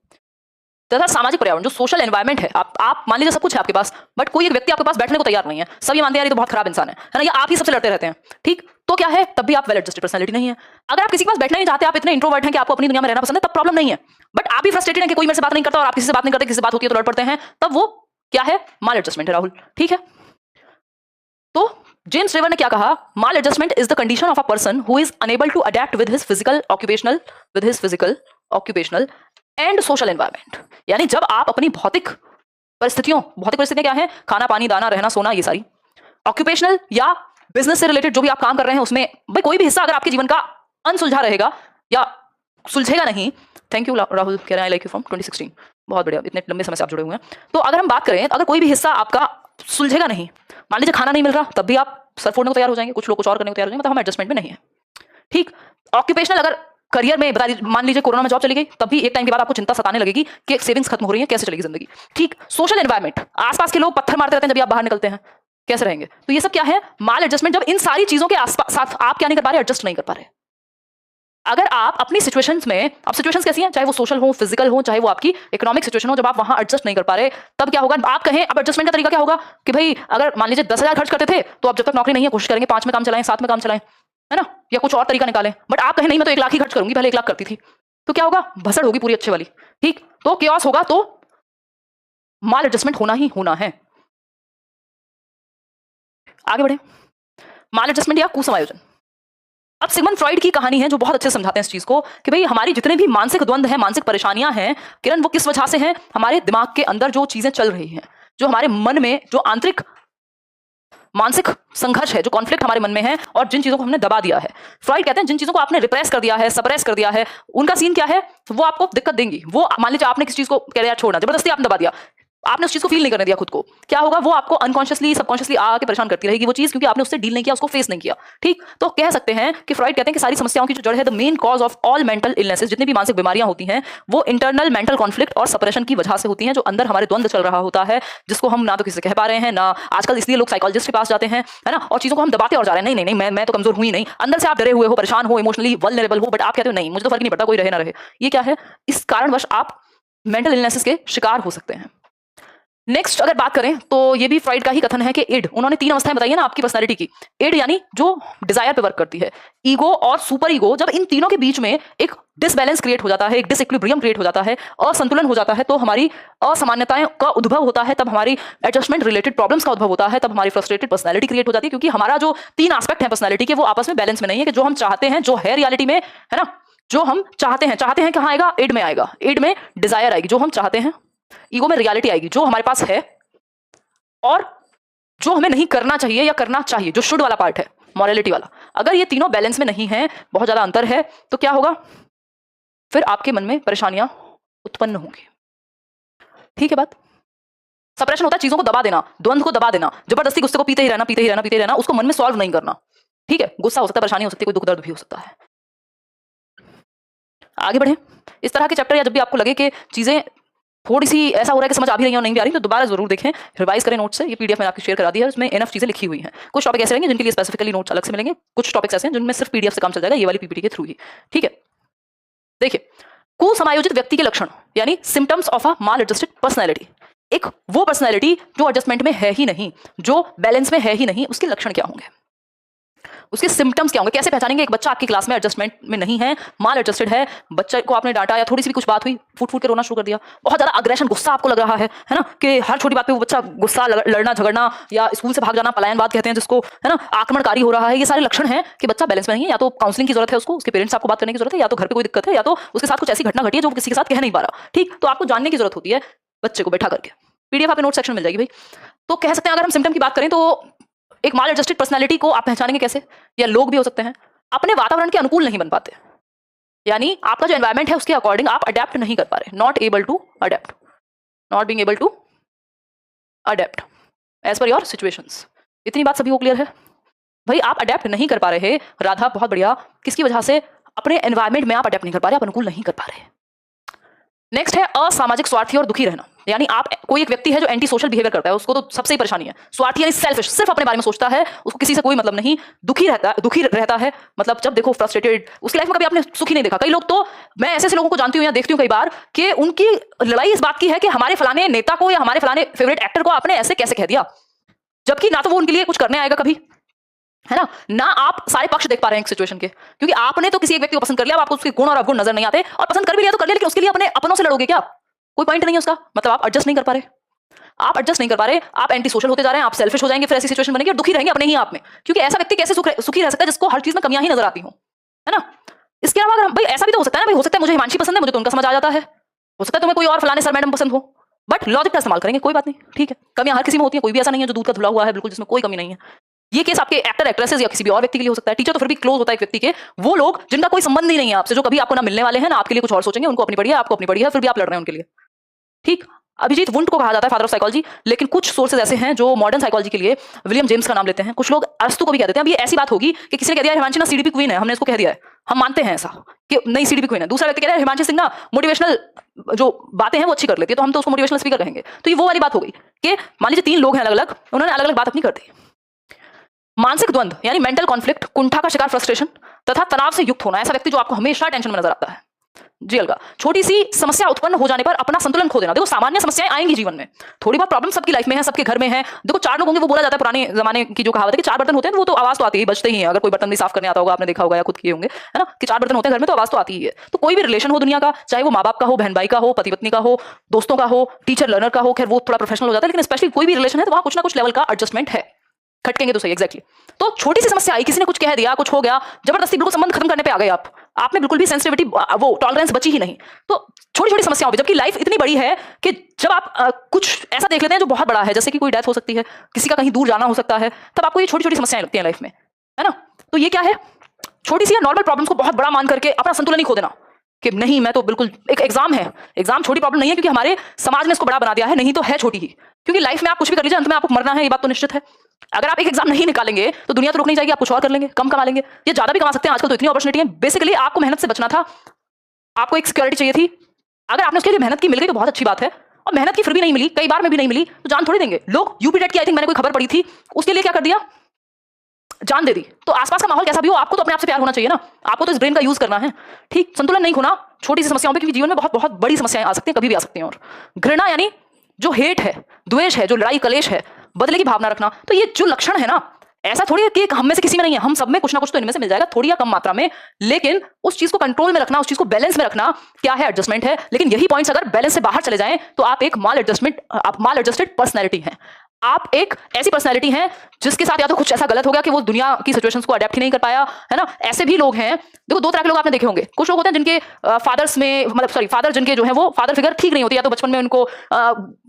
तथा सामाजिक पर्यावरण जो सोशल एनवायरनमेंट है। आप मान लीजिए सब कुछ है आपके पास, बट कोई एक व्यक्ति आपके पास बैठने को तैयार नहीं है। सब ये मानते हैं यार ये तो बहुत खराब इंसान है ना, या आप ही सबसे लड़ते रहते हैं। ठीक, तो क्या है? तब भी आप वेल एडजस्टेड पर्सनैलिटी नहीं है। अगर आप किसी के पास बैठना नहीं चाहते, आप इतने इंट्रोवर्ट हैं कि आपको अपनी दुनिया में रहना पसंद है, तब प्रॉब्लम नहीं है। बट आप भी फ्रस्ट्रेटेड हैं कि कोई मेरे से बात नहीं करता और आप किसी से बात नहीं करते, किसी से बात होती है तो लड़ पड़ते हैं, तब वो क्या है? माल एडजस्टमेंट है राहुल। ठीक है, तो जेम्स ट्रेवर ने क्या कहा? Maladjustment is the condition of a person who is unable to adapt with his physical occupational and social environment. यानी जब आप अपनी भौतिक परिस्थितियां क्या है? खाना, पानी, दाना, रहना, सोना, ये सारी। ऑक्यूपेशनल या बिजनेस से रिलेटेड जो भी आप काम कर रहे हैं उसमें भाई कोई भी हिस्सा अगर आपके जीवन का अनसुलझा रहेगा या सुलझेगा नहीं। थैंक यू राहुल, कह रहे हैं आई लाइक यू फ्रॉम 2016। बहुत बढ़िया, इतने लंबे समय से आप जुड़े हुए हैं। तो अगर हम बात करें, अगर कोई भी हिस्सा आपका सुलझेगा नहीं, मान लीजिए खाना नहीं मिल रहा, तब भी आप सर फोड़ने को तैयार हो जाएंगे, कुछ लोग कुछ और करने को तैयार हो जाएंगे, मतलब हम एडजस्टमेंट में नहीं है। ठीक, ऑक्यूपेशनल अगर करियर में मान लीजिए कोरोना में जॉब चली गई, तब भी एक टाइम के बाद आपको चिंता सताने लगेगी कि सेविंग्स खत्म हो रही है, कैसे चलेगी जिंदगी। ठीक, सोशल एनवायरनमेंट, आसपास के लोग पत्थर मारते रहते हैं जब आप बाहर निकलते हैं, कैसे रहेंगे? तो ये सब क्या है? माल एडजस्टमेंट। जब इन सारी चीजों के साथ आप क्या नहीं कर पा रहे? एडजस्ट नहीं कर पा रहे। अगर आप अपनी सिचुएशंस में, अब सिचुएशंस कैसी हैं, चाहे वो सोशल हो, फिजिकल हो, चाहे वो आपकी इकोनॉमिक सिचुएशन हो, जब आप वहां एडजस्ट नहीं कर पा रहे, तब क्या होगा? आप कहें, अब एडजस्टमेंट का तरीका क्या होगा कि भाई अगर मान लीजिए 10,000 खर्च करते थे, तो अब जब तक नौकरी नहीं है कोशिश करेंगे 5 में काम चलाएं, 7 में काम चलाएं, है ना, या कुछ और तरीका निकालें। बट आप कहें नहीं, मैं तो 1 लाख ही खर्च करूंगी, पहले 1 लाख करती थी, तो क्या होगा? भसड़ होगी पूरी अच्छे वाली। ठीक, तो केओस होगा। तो माल एडजस्टमेंट होना ही होना है। आगे बढ़े। माल एडजस्टमेंट या कुसमायोजन। अब सिगमंड फ्रॉइड की कहानी है जो बहुत अच्छे से समझाते हैं इस चीज को कि भाई हमारी जितने भी मानसिक द्वंद्व हैं, मानसिक परेशानियां हैं किरण, वो किस वजह से हैं? हमारे दिमाग के अंदर जो चीजें चल रही हैं, जो हमारे मन में जो आंतरिक मानसिक संघर्ष है, जो कॉन्फ्लिक्ट हमारे मन में है, और जिन चीजों को हमने दबा दिया है। फ्रॉइड कहते हैं जिन चीजों को आपने रिप्रेस कर दिया है, सप्रेस कर दिया है, उनका सीन क्या है? वो आपको दिक्कत देंगी। वो मान लीजिए आपने किसी चीज को कह रहे यार छोड़ना, जबरदस्ती आपने दबा दिया, आपने उस चीज को फील नहीं करने दिया खुद को, क्या होगा? वो आपको अनकॉन्शियसली, सबकॉन्शियसली आके परेशान करती रहेगी वो चीज, क्योंकि आपने उससे डील नहीं किया, उसको फेस नहीं किया। ठीक, तो कह सकते हैं कि फ्रॉइड कहते हैं कि सारी समस्याओं की जो जड़ है, the main cause of all mental illnesses, जितनी भी मानसिक बीमारियां होती हैं, वो इंटरनल मेंटल कॉन्फ्लिक्ट और सपरेशन की वजह से होती हैं, जो अंदर हमारे द्वंद्व चल रहा होता है, जिसको हम ना तो किसी से कह पा रहे हैं, ना आजकल इसलिए लोग साइकोलॉजिस्ट के पास जाते हैं, है ना, और चीजों को हम दबाते और जा रहे हैं। नहीं नहीं नहीं, मैं तो कमजोर हुई नहीं, अंदर से आप डरे हुए हो, परेशान हो, इमोशनली वल्नरेबल हो, बट आप कहते हो नहीं, मुझे तो फर्क नहीं पड़ता, कोई रहे ना रहे। ये क्या है? इस कारणवश आप मेंटल इलनेसेस के शिकार हो सकते हैं। नेक्स्ट अगर बात करें तो ये भी फ्रॉइड का ही कथन है कि इड, उन्होंने 3 अवस्थाएं बताई है ना आपकी पर्सनालिटी की। इड यानी जो डिजायर पे वर्क करती है, ईगो और सुपर ईगो, जब इन तीनों के बीच में एक डिसबैलेंस क्रिएट हो जाता है, एक डिसइक्विलिब्रियम क्रिएट हो जाता है, असंतुलन हो जाता है, तो हमारी असामान्यताएं का उद्भव होता है, तब हमारी एडजस्टमेंट रिलेटेड प्रॉब्लम्स का उद्भव होता है, तब हमारी फ्रस्ट्रेटेड पर्सनालिटी क्रिएट हो जाती है, क्योंकि हमारा जो 3 एस्पेक्ट है पर्सनालिटी के, वो आपस में बैलेंस में नहीं है, कि जो हम चाहते हैं, जो है रियलिटी में, है ना, जो हम चाहते हैं कहाँ आएगा? इड में आएगा। इड में डिजायर आएगी, जो हम चाहते हैं। ईगो में रियलिटी आएगी, जो हमारे पास है और जो हमें नहीं करना चाहिए या करना चाहिए, जो शुड वाला पार्ट है, मॉरलिटी वाला, अगर ये तीनों बैलेंस में नहीं है, बहुत ज्यादा अंतर है, तो क्या होगा? फिर आपके मन में परेशानियां उत्पन्न होंगी। ठीक है बात? सप्रेशन होता है चीजों को दबा देना, द्वंद्व को दबा देना, जबरदस्ती गुस्से को पीते ही रहना, पीते ही रहना, पीते ही रहना, उसको मन में सॉल्व नहीं करना। ठीक है, गुस्सा हो सकता है, परेशानी हो सकती है, कोई दुख दर्द भी हो सकता है। आगे बढ़े। इस तरह के चैप्टर या जब भी आपको लगे कि चीजें थोड़ी सी ऐसा हो रहा है कि समझ आ भी रही है और नहीं भी आ रही, तो दोबारा जरूर देखें, रिवाइज करें नोट से। ये पीडीएफ मैंने आपकी शेयर करा दी है, उसमें इनफ चीजें लिखी हुई हैं। कुछ टॉपिक ऐसे रहेंगे जिनके लिए स्पेसिफिकली नोट्स अलग से मिलेंगे, कुछ टॉपिक्स ऐसे हैं जिनमें सिर्फ पीडीएफ से काम चल जाएगा, ये वाली पीपीटी के थ्रू ही। ठीक है, देखिए, कुसमायोजित व्यक्ति के लक्षण यानी symptoms of a mall adjusted personality. एक वो पर्सनैलिटी जो एडजस्टमेंट में है ही नहीं, जो बैलेंस में है ही नहीं, उसके लक्षण क्या होंगे, उसके सिम्टम्स क्या होंगे? कैसे पहचानेंगे एक बच्चा आपकी क्लास में एडजस्टमेंट में नहीं है, माल एडजस्टेड है, बच्चे को आपने डांटा या थोड़ी सी भी कुछ बात हुई, फूट फूट के रोना शुरू कर दिया, बहुत ज्यादा अग्रेशन, गुस्सा आपको लग रहा है ना, कि हर छोटी बात पे वो बच्चा गुस्सा, लड़ना झगड़ना या स्कूल से भाग जाना, पलायनवाद कहते हैं जिसको, है ना, आक्रमणकारी हो रहा है। ये सारे लक्षण हैं कि बच्चा बैलेंस में नहीं है। या तो काउंसलिंग की जरूरत है उसको, उसके पेरेंट्स आपको बात करने की जरूरत है, या तो घर पे कोई दिक्कत है, या तो उसके साथ कुछ ऐसी घटना घटी है जो वो किसी के साथ कह नहीं पा रहा। ठीक, तो आपको जानने की जरूरत होती है बच्चे को बैठा करके। पीडीएफ आपके नोट सेक्शन मिल जाएगी भाई। तो कह सकते हैं अगर हम सिम्टम की बात करें तो एक माल एडजस्टेड पर्सनालिटी को आप पहचानेंगे कैसे? या लोग भी हो सकते हैं अपने वातावरण के अनुकूल नहीं बन पाते, यानी आपका जो एनवायरमेंट है उसके अकॉर्डिंग आप अडेप्ट नहीं कर पा रहे, not able to adapt, not being able to adapt as per your situations. इतनी बात सभी को क्लियर है भाई? आप अडेप्ट नहीं कर पा रहे, राधा, बहुत बढ़िया। किसकी वजह से? अपने एनवायरमेंट में आप अडेप्ट नहीं कर पा रहे, आप अनुकूल नहीं कर पा रहे। नेक्स्ट है असामाजिक, स्वार्थी और दुखी रहना। यानी आप, कोई एक व्यक्ति है जो एंटी सोशल बिहेवियर करता है, उसको तो सबसे ही परेशानी है। स्वार्थी यानी सेल्फिश, सिर्फ अपने बारे में सोचता है, उसको किसी से कोई मतलब नहीं। दुखी रहता है, मतलब जब देखो फ्रस्ट्रेटेड। उसकी लाइफ में कभी आपने सुखी नहीं देखा। कई लोग तो, मैं ऐसे लोगों को जानती हूँ या देखती हूँ कई बार, कि उनकी लड़ाई इस बात की है कि हमारे फलाने नेता को या हमारे फलाने फेवरेट एक्टर को आपने ऐसे कैसे कह दिया, जबकि ना तो वो उनके लिए कुछ करने आएगा कभी, है ना आप सारे पक्ष देख पा रहे हैं एक सिचुएशन के, क्योंकि आपने तो किसी एक व्यक्ति को पसंद कर लिया, आपको उसके गुण और अवगुण नजर नहीं आते, और पसंद कर भी लिया तो कर लिया, लेकिन उसके लिए अपने अपनों से लड़ोगे क्या? कोई पॉइंट नहीं है उसका, मतलब आप एडजस्ट नहीं कर पा रहे, आप एडजस्ट नहीं कर पा रहे, आप एंटी सोशल होते जा रहे हैं, आप सेल्फिश हो जाएंगे, फिर ऐसी सिचुएशन बनेगी और दुखी रहेंगे अपने ही आप में। क्योंकि ऐसा व्यक्ति कैसे सुखी रह सकता है जिसको हर चीज में कमियां ही नजर आती हो, है ना? इसके अलावा अगर भाई ऐसा भी तो हो सकता है ना, भाई हो सकता है मुझे हिमांशी पसंद है, मुझे तो उनका समझ आ जाता है, हो सकता है तुम्हें कोई और फलाने सर मैडम पसंद हो, बट लॉजिक का इस्तेमाल करेंगे, कोई बात नहीं, ठीक है। कमियां हर किसी में होती है, कोई भी ऐसा नहीं है जो दूध का धुला हुआ है बिल्कुल, जिसमें कोई कमी नहीं है। ये केस आपके एक्टर एक्ट्रेसेस या किसी भी और व्यक्ति के लिए हो सकता है। टीचर तो फिर भी क्लोज होता है एक व्यक्ति के, वो लोग जिनका कोई संबंध ही नहीं है आपसे, जो कभी आपको ना मिलने वाले हैं ना आपके लिए कुछ और सोचेंगे, उनको अपनी पड़ी है, आपको अपनी पड़ी है, फिर भी आप लड़ रहे हैं उनके लिए। ठीक, अभिजीत वुंट को कहा जाता है फादर ऑफ साइकोलॉजी, लेकिन कुछ सोर्सेज ऐसे हैं जो मॉडर्न साइकोलॉजी के लिए विलियम जेम्स का नाम लेते हैं। कुछ लोग अरस्तु को भी कह देते हैं। अब ये ऐसी बात होगी कि किसी ने कह दिया हिमांशी ना सीडीपी क्वीन है, हमने इसको कह दिया है, हम मानते हैं ऐसा कि नहीं सीडीपी क्वीन है। दूसरा व्यक्ति कह रहा है हिमांशी सिंह ना मोटिवेशनल जो बातें हैं वो अच्छी कर लेती है, तो हम तो उसको मोटिवेशनल स्पीकर कहेंगे। तो ये वो वाली बात हो गई कि मान लीजिए तीन लोग हैं अलग अलग, उन्होंने अलग अलग बात अपनी कर दी। मानसिक द्वंद यानी मेंटल कॉन्फ्लिक्ट, कुंठा का शिकार, फ्रस्ट्रेशन तथा तनाव से युक्त होना, ऐसा व्यक्ति जो आपको हमेशा टेंशन में नजर आता है। जी अलगा, छोटी सी समस्या उत्पन्न हो जाने पर अपना संतुलन खो देना। देखो सामान्य समस्याएं आएंगी जीवन में, थोड़ी बहुत प्रॉब्लम सबकी लाइफ में है, सबके घर में है। देखो चार लोग होंगे, वो बोला जाता है पुराने जमाने की जो कहावत है कि चार बर्तन होते हैं वो तो आवाज तो आती ही, बजते ही है। अगर कोई बर्तन भी साफ करने आता होगा, आपने देखा होगा या खुद किए होंगे, है ना, कि चार बर्तन होते हैं घर में तो आवाज तो आती ही है। तो कोई भी रिलेशन हो दुनिया का, चाहे वो माँ बाप का हो, बहन भाई का हो, पति पत्नी का हो, दोस्तों का हो, टीचर लर्नर का हो, खैर वो थोड़ा प्रोफेशनल हो जाता है, लेकिन स्पेशली कोई भी रिलेशन है तो वहां कुछ ना कुछ लेवल का एडजस्टमेंट है। खटकेंगे तो सही, एग्जैक्टली। तो छोटी सी समस्या आई, किसी ने कुछ कह दिया, कुछ हो गया, जबरदस्ती बिल्कुल संबंध खत्म करने पे आ गए आप में बिल्कुल भी सेंसिटिविटी, वो टॉलरेंस बची ही नहीं। तो छोटी छोटी समस्याओं पे, जबकि लाइफ इतनी बड़ी है कि जब आप कुछ ऐसा देख लेते हैं जो बहुत बड़ा है, जैसे कि कोई डेथ हो सकती है, किसी का कहीं दूर जाना हो सकता है, तब आपको ये छोटी छोटी समस्याएं लगती हैं लाइफ में, है ना। तो ये क्या है, छोटी सी नॉर्मल प्रॉब्लम्स को बहुत बड़ा मान करके अपना संतुलन ही खो देना कि नहीं मैं तो बिल्कुल, एक एग्जाम है, एग्जाम छोटी प्रॉब्लम नहीं है क्योंकि हमारे समाज ने इसको बड़ा बना दिया है, नहीं तो है छोटी ही। क्योंकि लाइफ में आप कुछ भी कर लीजिए, अंत में आपको मरना है, ये बात तो निश्चित है। अगर आप एक एग्जाम नहीं निकालेंगे तो दुनिया तो रुक नहीं जाएगी, आप कुछ और कर लेंगे, कम कमा लेंगे, ये ज्यादा भी कमा सकते हैं आजकल, तो इतनी अपॉर्चुनिटी है। बेसिकली आपको मेहनत से बचना था, आपको एक सिक्योरिटी चाहिए थी, अगर आपने उसके लिए मेहनत की, मिल गई तो बहुत अच्छी बात है, और मेहनत की फिर भी नहीं मिली, कई बार में भी नहीं मिली, तो जान थोड़ी देंगे लोग। यूपी टेट की आई थिंक मैंने कोई खबर पड़ी थी, उसके लिए क्या कर दिया, जान दे दी। तो आसपास का माहौल कैसा भी हो, आपको तो अपने आप से प्यार होना चाहिए ना, आपको तो इस ब्रेन का यूज करना है। ठीक, संतुलन नहीं खोना छोटी सी समस्याओं पे, क्योंकि जीवन में बहुत बहुत बड़ी समस्याएं आ सकती हैं, कभी भी आ सकती हैं। और घृणा यानी जो हेट है, द्वेष है, जो लड़ाई कलेश है, बदले की भावना रखना, तो ये जो लक्षण है ना, ऐसा थोड़ी है कि हम में से किसी में नहीं है, हम सब में कुछ ना कुछ तो इनमें से मिल जाएगा, थोड़ी या कम मात्रा में, लेकिन उस चीज को कंट्रोल में रखना, उस चीज को बैलेंस में रखना, क्या है एडजस्टमेंट है। लेकिन यही पॉइंट्स अगर बैलेंस से बाहर चले जाएं तो आप एक माल एडजस्टेड पर्सनैलिटी है। आप एक ऐसी पर्सनैलिटी हैं जिसके साथ या तो कुछ ऐसा गलत हो गया कि वो दुनिया की सिचुएशंस को अडेप्ट ही नहीं कर पाया, है ना। ऐसे भी लोग हैं, देखो दो तरह के लोग आपने देखे होंगे। कुछ लोग होते हैं जिनके फादर्स में मतलब सॉरी फादर जिनके जो है वो फादर फिगर ठीक नहीं होती, या तो बचपन में उनको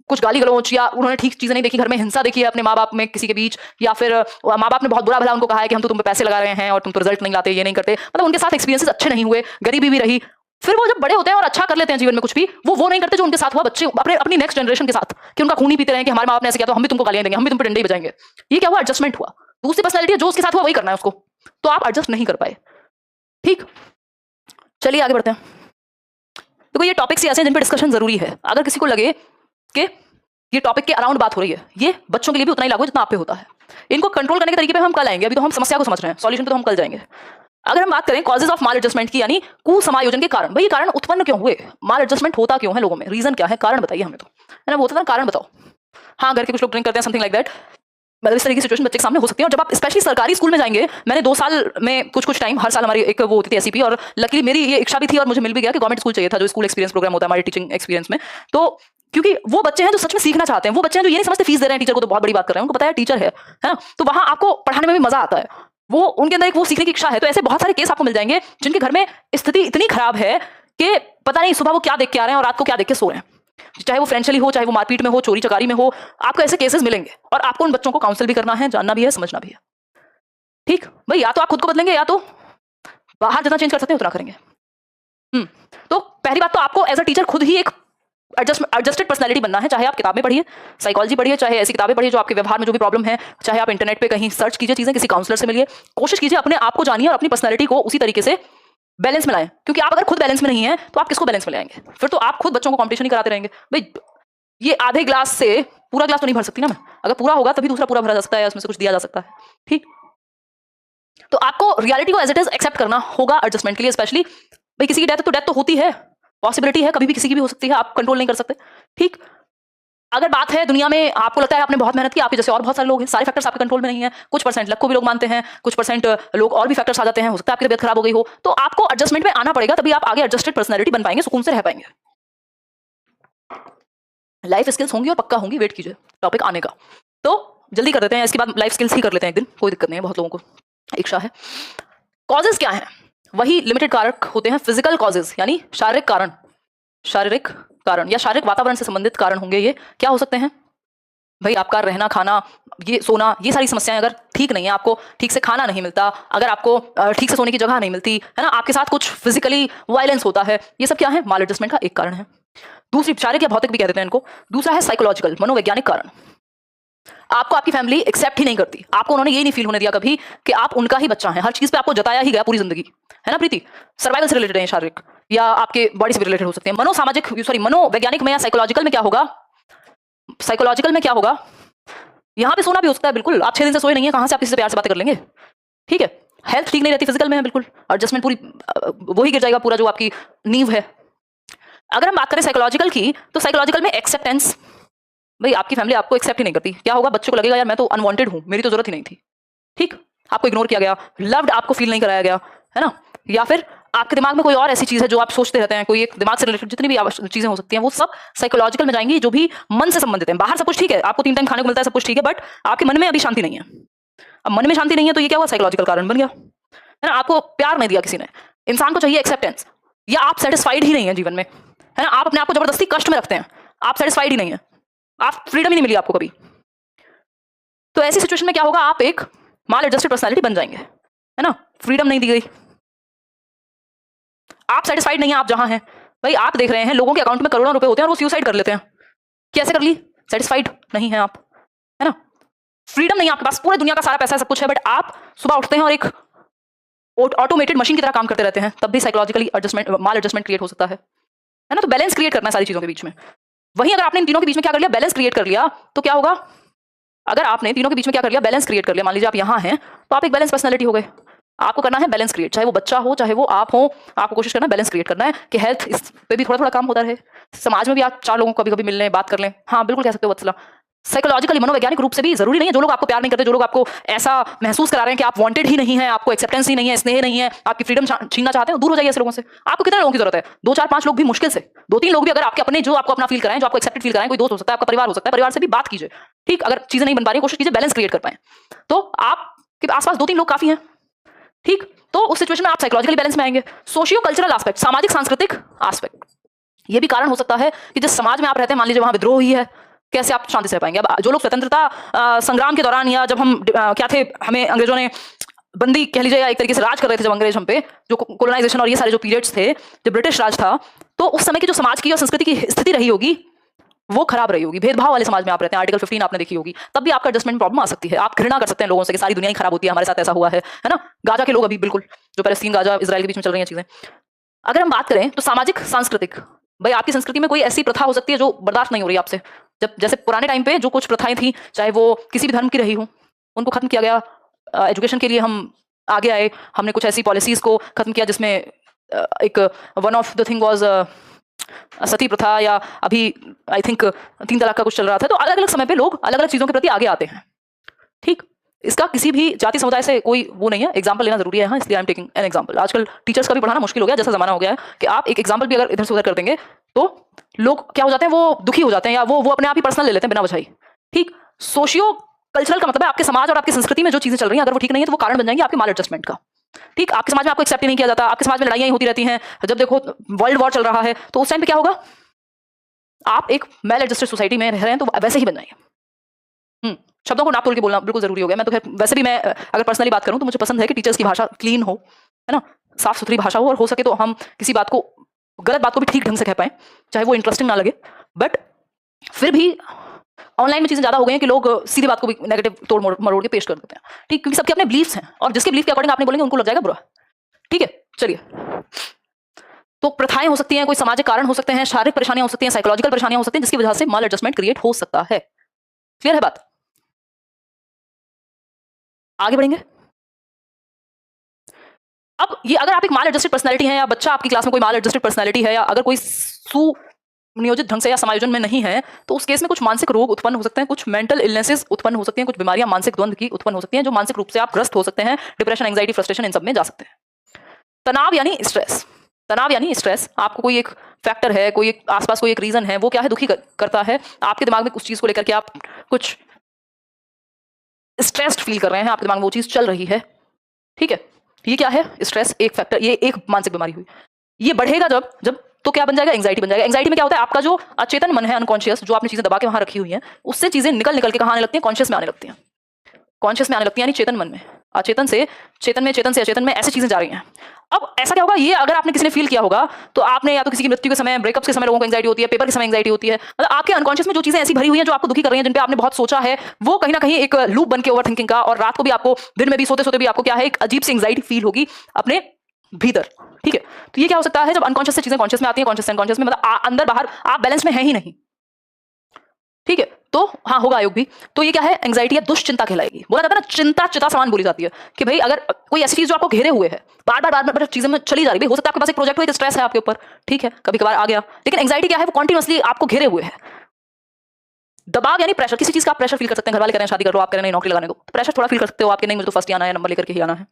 कुछ गाली गलौच या उन्होंने ठीक चीजें नहीं देखी, घर में हिंसा देखी है अपने माँ बाप में किसी के बीच, या फिर माँ बाप ने बहुत बुरा भला उनको कहा है कि हम तो तुम पे पैसे लगा रहे हैं और तुम तो रिजल्ट नहीं लाते, ये नहीं करते, मतलब उनके साथ एक्सपीरियंसेस अच्छे नहीं हुए, गरीबी भी रही। फिर वो जब बड़े होते हैं और अच्छा कर लेते हैं जीवन में कुछ भी, वो नहीं करते जो उनके साथ हुआ बच्चे अपनी नेक्स्ट जनरेशन के साथ, कि उनका खून ही पीते रहे कि हमारे माँ बाप ने ऐसे किया तो हम भी तुमको गालियां देंगे, हम भी तुम पे डंडे ही बजाएंगे। ये क्या हुआ? एडजस्टमेंट हुआ। दूसरी पर्सनैलिटी जो उसके साथ हुआ वही करना है उसको, तो आप एडजस्ट नहीं कर पाए। ठीक, चलिए आगे बढ़ते हैं। देखो ये टॉपिक्स ऐसे हैं जिन पर डिस्कशन जरूरी है। अगर किसी को लगे कि ये टॉपिक के अराउंड बात हो रही है, ये बच्चों के लिए भी उतना ही लागू है जितना आप पे होता है। इनको कंट्रोल करने के तरीके पे हम कल आएंगे, अभी तो हम समस्या को समझ रहे हैं, सॉल्यूशन पे तो हम कल जाएंगे। अगर हम बात करें कॉजेज ऑफ माल एडजस्टमेंट की, यानी कुसमायोजन के कारण, भाई ये कारण उत्पन्न क्यों हुए, माल एडजस्टमेंट होता क्यों है लोगों में, रीजन क्या है, कारण बताइए हमें, तो है ना, वो होता है कारण बताओ। हाँ, घर के कुछ लोग ड्रिंक करते हैं, समथिंग लाइक दैट, मतलब इस तरह की सिचुएशन बच्चे के सामने हो सकती है। और जब आप स्पेशली सरकारी स्कूल में जाएंगे, मैंने 2 साल में कुछ टाइम, हर साल हमारी एक वो होती थी एससीपी, और लकीली मेरी ये इच्छा भी थी और मुझे मिल भी गया कि गवर्नमेंट स्कूल चाहिए था, जो स्कूल एक्सपीरियंस प्रोग्राम होता है हमारे टीचिंग एक्सपीरियंस में। तो क्योंकि वो बच्चे हैं जो सच में सीखना चाहते हैं, वो बच्चे हैं जो ये नहीं समझते फीस दे रहे हैं टीचर को तो बहुत बड़ी बात कर रहे हैं, उनको पता है टीचर है ना, तो वहां आपको पढ़ाने में भी मजा आता है, वो उनके अंदर एक वो सीखने की इच्छा है। तो ऐसे बहुत सारे केस आपको मिल जाएंगे जिनके घर में स्थिति इतनी खराब है कि पता नहीं सुबह वो क्या देख के आ रहे हैं और रात को क्या देख के सो रहे हैं, चाहे वो फाइनेंशियली हो, चाहे वो मारपीट में हो, चोरी चकारी में हो, आपको ऐसे केसेस मिलेंगे। और आपको उन बच्चों को काउंसिल भी करना है, जानना भी है, समझना भी है। ठीक भाई, या तो आप खुद को बदलेंगे या तो बाहर जितना चेंज कर सकते हैं उतना करेंगे। तो पहली बात तो आपको एज अ टीचर खुद ही एक एडजस्टेड पर्सनैलिटी बनना है। चाहे आप किताबें पढ़िए, साइकोलॉजी पढ़िए, चाहे ऐसी किताबें पढ़िए जो आपके व्यवहार में जो भी प्रॉब्लम है, चाहे आप इंटरनेट पे कहीं सर्च कीजिए चीजें, किसी काउंसलर से मिलिए, कोशिश कीजिए अपने आप को जानिए और अपनी पर्सनैलिटी को उसी तरीके से बैलेंस में लाएं। क्योंकि आप अगर खुद बैलेंस में नहीं है तो आप किसको बैलेंस में लाएंगे? फिर तो आप खुद बच्चों को कॉम्पिटिशन ही कराते रहेंगे। भाई ये आधे ग्लास से पूरा ग्लास तो नहीं भर सकती ना मैं, अगर पूरा होगा तभी दूसरा पूरा भरा जा सकता है, उसमें से कुछ दिया जा सकता है। ठीक, तो आपको रियलिटी को एज इट इज एक्सेप्ट करना होगा एडजस्टमेंट के लिए। स्पेशली भाई किसी की डेथ तो होती है, पॉसिबिलिटी है, कभी भी किसी की भी हो सकती है, आप कंट्रोल नहीं कर सकते। ठीक, अगर बात है दुनिया में आपको लगता है आपने बहुत मेहनत की, आपके जैसे और बहुत सारे लोग हैं, सारे फैक्टर्स आपके कंट्रोल में नहीं है, कुछ परसेंट लक को भी लोग मानते हैं, कुछ परसेंट लोग और भी फैक्टर्स आ जाते हैं, हो सकता है आपकी तबीयत खराब हो गई हो, तो आपको एडजस्टमेंट में आना पड़ेगा, तभी आप आगे एडजस्टेड पर्सनैलिटी बन पाएंगे, सुकून से रह पाएंगे। लाइफ स्किल्स होंगी और पक्का होंगी, वेट कीजिए टॉपिक आने का। तो जल्दी कर देते हैं, इसके बाद लाइफ स्किल्स ही कर लेते हैं एक दिन, कोई दिक्कत नहीं है, बहुत लोगों को इच्छा है। कॉजेज क्या है? वही लिमिटेड कारक होते हैं, फिजिकल कॉजेज यानी शारीरिक कारण या शारीरिक वातावरण से संबंधित कारण होंगे। ये क्या हो सकते हैं भाई? आपका रहना, खाना, ये सोना, ये सारी समस्याएं अगर ठीक नहीं है, आपको ठीक से खाना नहीं मिलता, अगर आपको ठीक से सोने की जगह नहीं मिलती है ना, आपके साथ कुछ फिजिकली वायलेंस होता है, ये सब क्या है? माल एडजस्टमेंट का एक कारण है। दूसरी, शारीरिक या भौतिक भी कह देते हैं इनको। दूसरा है साइकोलॉजिकल, मनोवैज्ञानिक कारण। आपको आपकी फैमिली एक्सेप्ट ही नहीं करती, आपको उन्होंने ये नहीं फील होने दिया कभी कि आप उनका ही बच्चा है, हर चीज पे आपको जताया ही गया पूरी जिंदगी, है ना प्रीति? सर्वाइवल से रिलेटेड है शारीरिक, या आपके बॉडी से भी रिलेटेड हो सकते हैं। मनोवैज्ञानिक में या साइकोलॉजिकल में क्या होगा? साइकोलॉजिकल में क्या होगा? यहाँ पे सोना भी हो सकता है, बिल्कुल। आप 6 दिन से सोए नहीं है, कहाँ से आप किसी से प्यार से बातें कर लेंगे? ठीक है, हेल्थ ठीक नहीं रहती, फिजिकल में है, बिल्कुल एडजस्टमेंट पूरी वही गिर जाएगा, पूरा जो आपकी नींव है। अगर हम बात करें साइकोलॉजिकल की, तो साइकोलॉजिकल में एक्सेप्टेंस, भाई आपकी फैमिली आपको एक्सेप्ट ही नहीं करती, क्या होगा? बच्चे को लगेगा यार मैं तो अनवांटेड हूं, मेरी तो जरूरत ही नहीं थी। ठीक, आपको इग्नोर किया गया, लव्ड आपको फील नहीं कराया गया, है ना? या फिर आपके दिमाग में कोई और ऐसी चीज है जो आप सोचते रहते हैं, कोई एक दिमाग से रिलेटेड जितनी भी चीजें हो सकती हैं, वो सब साइकोलॉजिकल में जाएंगी, जो भी मन से संबंधित है। बाहर सब कुछ ठीक है, आपको 3 टाइम खाने को मिलता है, सब कुछ ठीक है, बट आपके मन में अभी शांति नहीं है। अब मन में शांति नहीं है तो ये क्या हुआ? साइकोलॉजिकल कारण बन गया, है ना? आपको प्यार नहीं दिया किसी ने, इंसान को चाहिए एक्सेप्टेंस, या आप सेटिस्फाइड ही नहीं है जीवन में, है ना? आप अपने आप को जबरदस्ती कष्ट में रखते हैं, आप सेटिस्फाइड ही नहीं है, आप फ्रीडम ही नहीं मिली आपको कभी। तो ऐसी सिचुएशन में क्या होगा? आप एक माल एडजस्टेड पर्सनालिटी बन जाएंगे, है ना? फ्रीडम नहीं दी गई, आप सेटिस्फाइड नहीं है आप जहां हैं। भाई आप देख रहे हैं लोगों के अकाउंट में करोड़ों रुपए होते हैं और वो सुसाइड कर लेते हैं, कैसे कर ली? सेटिस्फाइड नहीं है आप, है ना? फ्रीडम नहीं है आपके पास, पूरे दुनिया का सारा पैसा सब कुछ है, बट आप सुबह उठते हैं और एक ऑटोमेटेड मशीन की तरह काम करते रहते हैं, तब भी साइकोलॉजिकली एडजस्टमेंट, माल एडजस्टमेंट क्रिएट हो सकता है ना? तो बैलेंस क्रिएट करना है सारी चीजों के बीच में। वहीं अगर आपने इन तीनों के बीच में क्या कर लिया? बैलेंस क्रिएट कर लिया, तो क्या होगा? अगर आपने तीनों के बीच में क्या कर लिया? बैलेंस क्रिएट कर लिया, मान लीजिए आप यहाँ हैं तो आप एक बैलेंस पर्सनालिटी हो गए। आपको करना है बैलेंस क्रिएट, चाहे वो बच्चा हो चाहे वो आप हो, आपको कोशिश करना है बैलेंस क्रिएट करना है कि हेल्थ इस पे भी थोड़ा थोड़ा काम होता रहे, समाज में भी आप 4 लोगों को कभी कभी मिल लें, बात कर लें। हाँ बिल्कुल कह सकते हो वत्सला, साइकोलॉजिकली, मनोवैज्ञानिक रूप से भी जरूरी नहीं है। जो लोग आपको प्यार नहीं करते, जो लोग आपको ऐसा महसूस करा रहे हैं कि आप वांटेड ही नहीं है, आपको एक्सेप्टेंस ही नहीं है, स्नेह नहीं है, आपकी फ्रीडम छीनना चाहते हैं, दूर हो जाइए ऐसे लोगों से। आपको कितने लोगों की जरूरत है? 2 4 5 लोग भी मुश्किल से, 2 3 लोग भी अगर आपके अपने, जो आपको अपना फील कराएं, जो आपको एक्सेप्टेड फील कराएं, कोई दोस्त हो सकता है, आपका परिवार हो सकता है, परिवार से भी बात कीजिए। ठीक, अगर चीजें नहीं बन पा रही, कोशिश कीजिए बैलेंस क्रिएट कर पाए। तो आपके आसपास 2 3 लोग काफी हैं। ठीक, तो उस सिचुएशन में आप साइकोलॉजिकली बैलेंस में आएंगे। सोशियो कल्चरल एस्पेक्ट, सामाजिक सांस्कृतिक एस्पेक्ट, ये भी कारण हो सकता है कि जिस समाज में आप रहते हैं, मान लीजिए वहां विद्रोह ही है, कैसे आप शांति से रह पाएंगे? अब जो लोग स्वतंत्रता संग्राम के दौरान, या जब हम क्या थे, हमें अंग्रेजों ने बंदी कह लीजिए या एक तरीके से राज कर रहे थे, जब अंग्रेज हम पे, जो कोलोनाइजेशन और ये सारे जो पीरियड्स थे, जब ब्रिटिश राज था, तो उस समय की जो समाज की और संस्कृति की स्थिति रही होगी वो खराब रही होगी। भेदभाव वाले समाज में आप रहते हैं, आर्टिकल 15 आपने देखी होगी, तब भी आपका एडजस्टमेंट प्रॉब्लम आ सकती है। आप घृणा कर सकते हैं लोगों से कि सारी दुनिया ही खराब होती है, हमारे साथ ऐसा हुआ है ना। गाजा के लोग अभी बिल्कुल, जो पैलेस्टीन गाजा इजराइल के बीच में चल रही हैं चीजें, अगर हम बात करें तो सामाजिक सांस्कृतिक, भाई आपकी संस्कृति में कोई ऐसी प्रथा हो सकती है जो बर्दाश्त नहीं हो रही आपसे। जब जैसे पुराने टाइम पे जो कुछ प्रथाएं थी, चाहे वो किसी भी धर्म की रही हो, उनको खत्म किया गया। एजुकेशन के लिए हम आगे आए, हमने कुछ ऐसी पॉलिसीज को खत्म किया जिसमें एक one of the thing was सती प्रथा, या अभी आई थिंक 3 तलाक का कुछ चल रहा था। तो अलग अलग समय पे लोग अलग अलग चीजों के प्रति आगे आते हैं। ठीक, इसका किसी भी जाति समुदाय से कोई वो नहीं है, एग्जाम्पल लेना जरूरी है। हाँ, इसलिए I am taking an example. आजकल टीचर्स का भी पढ़ाना मुश्किल हो गया, जैसा जमाना हो गया है कि आप एक एग्जाम्पल भी अगर इधर से उधर कर देंगे तो लोग क्या हो जाते हैं, वो दुखी हो जाते हैं, या वो अपने आप ही पर्सनल ले लेते हैं बिना वजह ही। ठीक, सोशियो कल्चरल का मतलब है आपके समाज और आपकी संस्कृति में जो चीजें चल रही हैं, अगर वो ठीक नहीं है तो वो कारण बन जाएंगे आपके माल एडजस्टमेंट का। ठीक, आपके समाज में आपको एक्सेप्ट नहीं किया जाता, आपके समाज में लड़ाइयां होती रहती हैं। जब देखो वर्ल्ड वॉर चल रहा है, तो उस टाइम पे क्या होगा, आप एक मेल एडजस्टेड सोसाइटी में रह रहे हैं तो वैसे ही बन जाएंगे। शब्दों को नाप तोल के बोलना बिल्कुल जरूरी हो गया। मैं तो खैर वैसे भी, मैं अगर पर्सनली बात करूं तो मुझे पसंद है कि टीचर्स की भाषा क्लीन हो, है ना, साफ सुथरी भाषा हो, और हो सके तो हम किसी बात को, गलत बात को भी ठीक ढंग से कह पाएं, चाहे वो इंटरेस्टिंग ना लगे। बट फिर भी ऑनलाइन में चीजें ज्यादा हो गई हैं कि लोग सीधी बात को भी नेगेटिव तोड़ मरोड़ के पेश कर देते हैं। ठीक, क्योंकि सबके अपने बिलीफ्स हैं, और जिसके बिलीफ के अकॉर्डिंग आपने बोलेंगे उनको लग जाएगा बुरा। ठीक है, चलिए, तो प्रथाएं हो सकती हैं, कोई सामाजिक कारण हो सकते हैं, शारीरिक परेशानियां हो सकती हैं, साइकोलॉजिकल परेशानियां हो सकती हैं, जिसकी वजह से माल एडजस्टमेंट क्रिएट हो सकता है। क्लियर है बात? आगे बढ़ेंगे। अब ये, अगर आप एक माल एडजस्टेड पर्सनैलिटी है, या बच्चा आपकी क्लास में कोई माल एडजस्टेड पर्सनैलिटी है, या अगर कोई सुनियोजित ढंग से या समायोजन में नहीं है, तो उस केस में कुछ मानसिक रोग उत्पन्न हो सकते हैं, कुछ मेंटल इलनेसेस उत्पन्न हो सकती हैं, कुछ बीमारियां मानसिक द्वंद की उत्पन्न हो सकती हैं, जो मानसिक रूप से आप ग्रस्त हो सकते हैं। डिप्रेशन, एंग्जाइटी, फ्रस्ट्रेशन, इन सब में जा सकते हैं। तनाव यानी स्ट्रेस, तनाव यानी स्ट्रेस, आपको कोई एक फैक्टर है, कोई एक आसपास कोई एक रीजन है, वो क्या है, दुखी करता है आपके दिमाग में, उस चीज को लेकर के आप कुछ स्ट्रेस्ड फील कर रहे हैं, आपके दिमाग में वो चीज चल रही है। ठीक है, ये क्या है, स्ट्रेस एक फैक्टर, ये एक मानसिक बीमारी हुई। ये बढ़ेगा जब जब तो क्या बन जाएगा, एंग्जाइटी बन जाएगा। एंग्जाइटी में क्या होता है, आपका जो अचेतन मन है, अनकॉन्शियस, जो आपने चीजें दबा के वहां रखी हुई हैं, उससे चीजें निकल निकल के कहां आने लगती हैं, कॉन्शियस में आने लगती हैं। कॉन्शियस में आने लगती है, यानी चेतन मन में, अचेतन से चेतन में, चेतन से अचेतन में, ऐसी चीजें जा रही हैं। अब ऐसा क्या होगा, ये अगर आपने किसी ने फील किया होगा, तो आपने या तो किसी की मृत्यु के समय, ब्रेकअप के समय लोगों को एंग्जाइटी होती है, पेपर के समय एंग्जाइटी होती है, मतलब आपके अनकॉन्शियस में जो चीजें ऐसी भरी हुई हैं जो आपको दुखी कर रही हैं, जिन पे आपने बहुत सोचा है, वो कहीं ना कहीं एक लूप बन के ओवर थिंकिंग का, और रात को भी आपको, दिन में भी सोते सोते भी आपको क्या है, एक अजीब सी एंग्जाइटी फील होगी अपने भीतर। ठीक है, तो ये क्या हो सकता है, जब अनकॉन्शियस से चीजें कॉन्शियस में आती हैं, कॉन्शियस से अनकॉन्शियस में, मतलब अंदर बाहर आप बैलेंस में है ही नहीं। ठीक है, तो हाँ, होगा आयोग भी। तो ये क्या है, एंग्जाइटी या दुश्चिंता कहलाएगी। बोला जाता है ना, चिंता चिता समान बोली जाती है, कि भाई अगर कोई ऐसी चीज जो आपको घेरे हुए है, बार बार चीजें में चली जा रही है, हो सकता है आपके पास एक प्रोजेक्ट हो, एक स्ट्रेस है आपके ऊपर, ठीक है, कभी कभार आ गया, लेकिन एंग्जाइटी क्या है, वो कॉन्टिन्यूअसली आपको घेरे हुए है। दबाव यानी प्रेशर, किसी चीज का आप प्रेशर फील कर सकते हैं, घर वाले कह रहे हैं शादी करो, आप कह रहे हैं नौकरी लगाने दो, तो प्रेशर थोड़ा फील कर सकते हो आपके, नहीं मुझे तो फर्स्ट आना है, नंबर लेकर के ही आना है।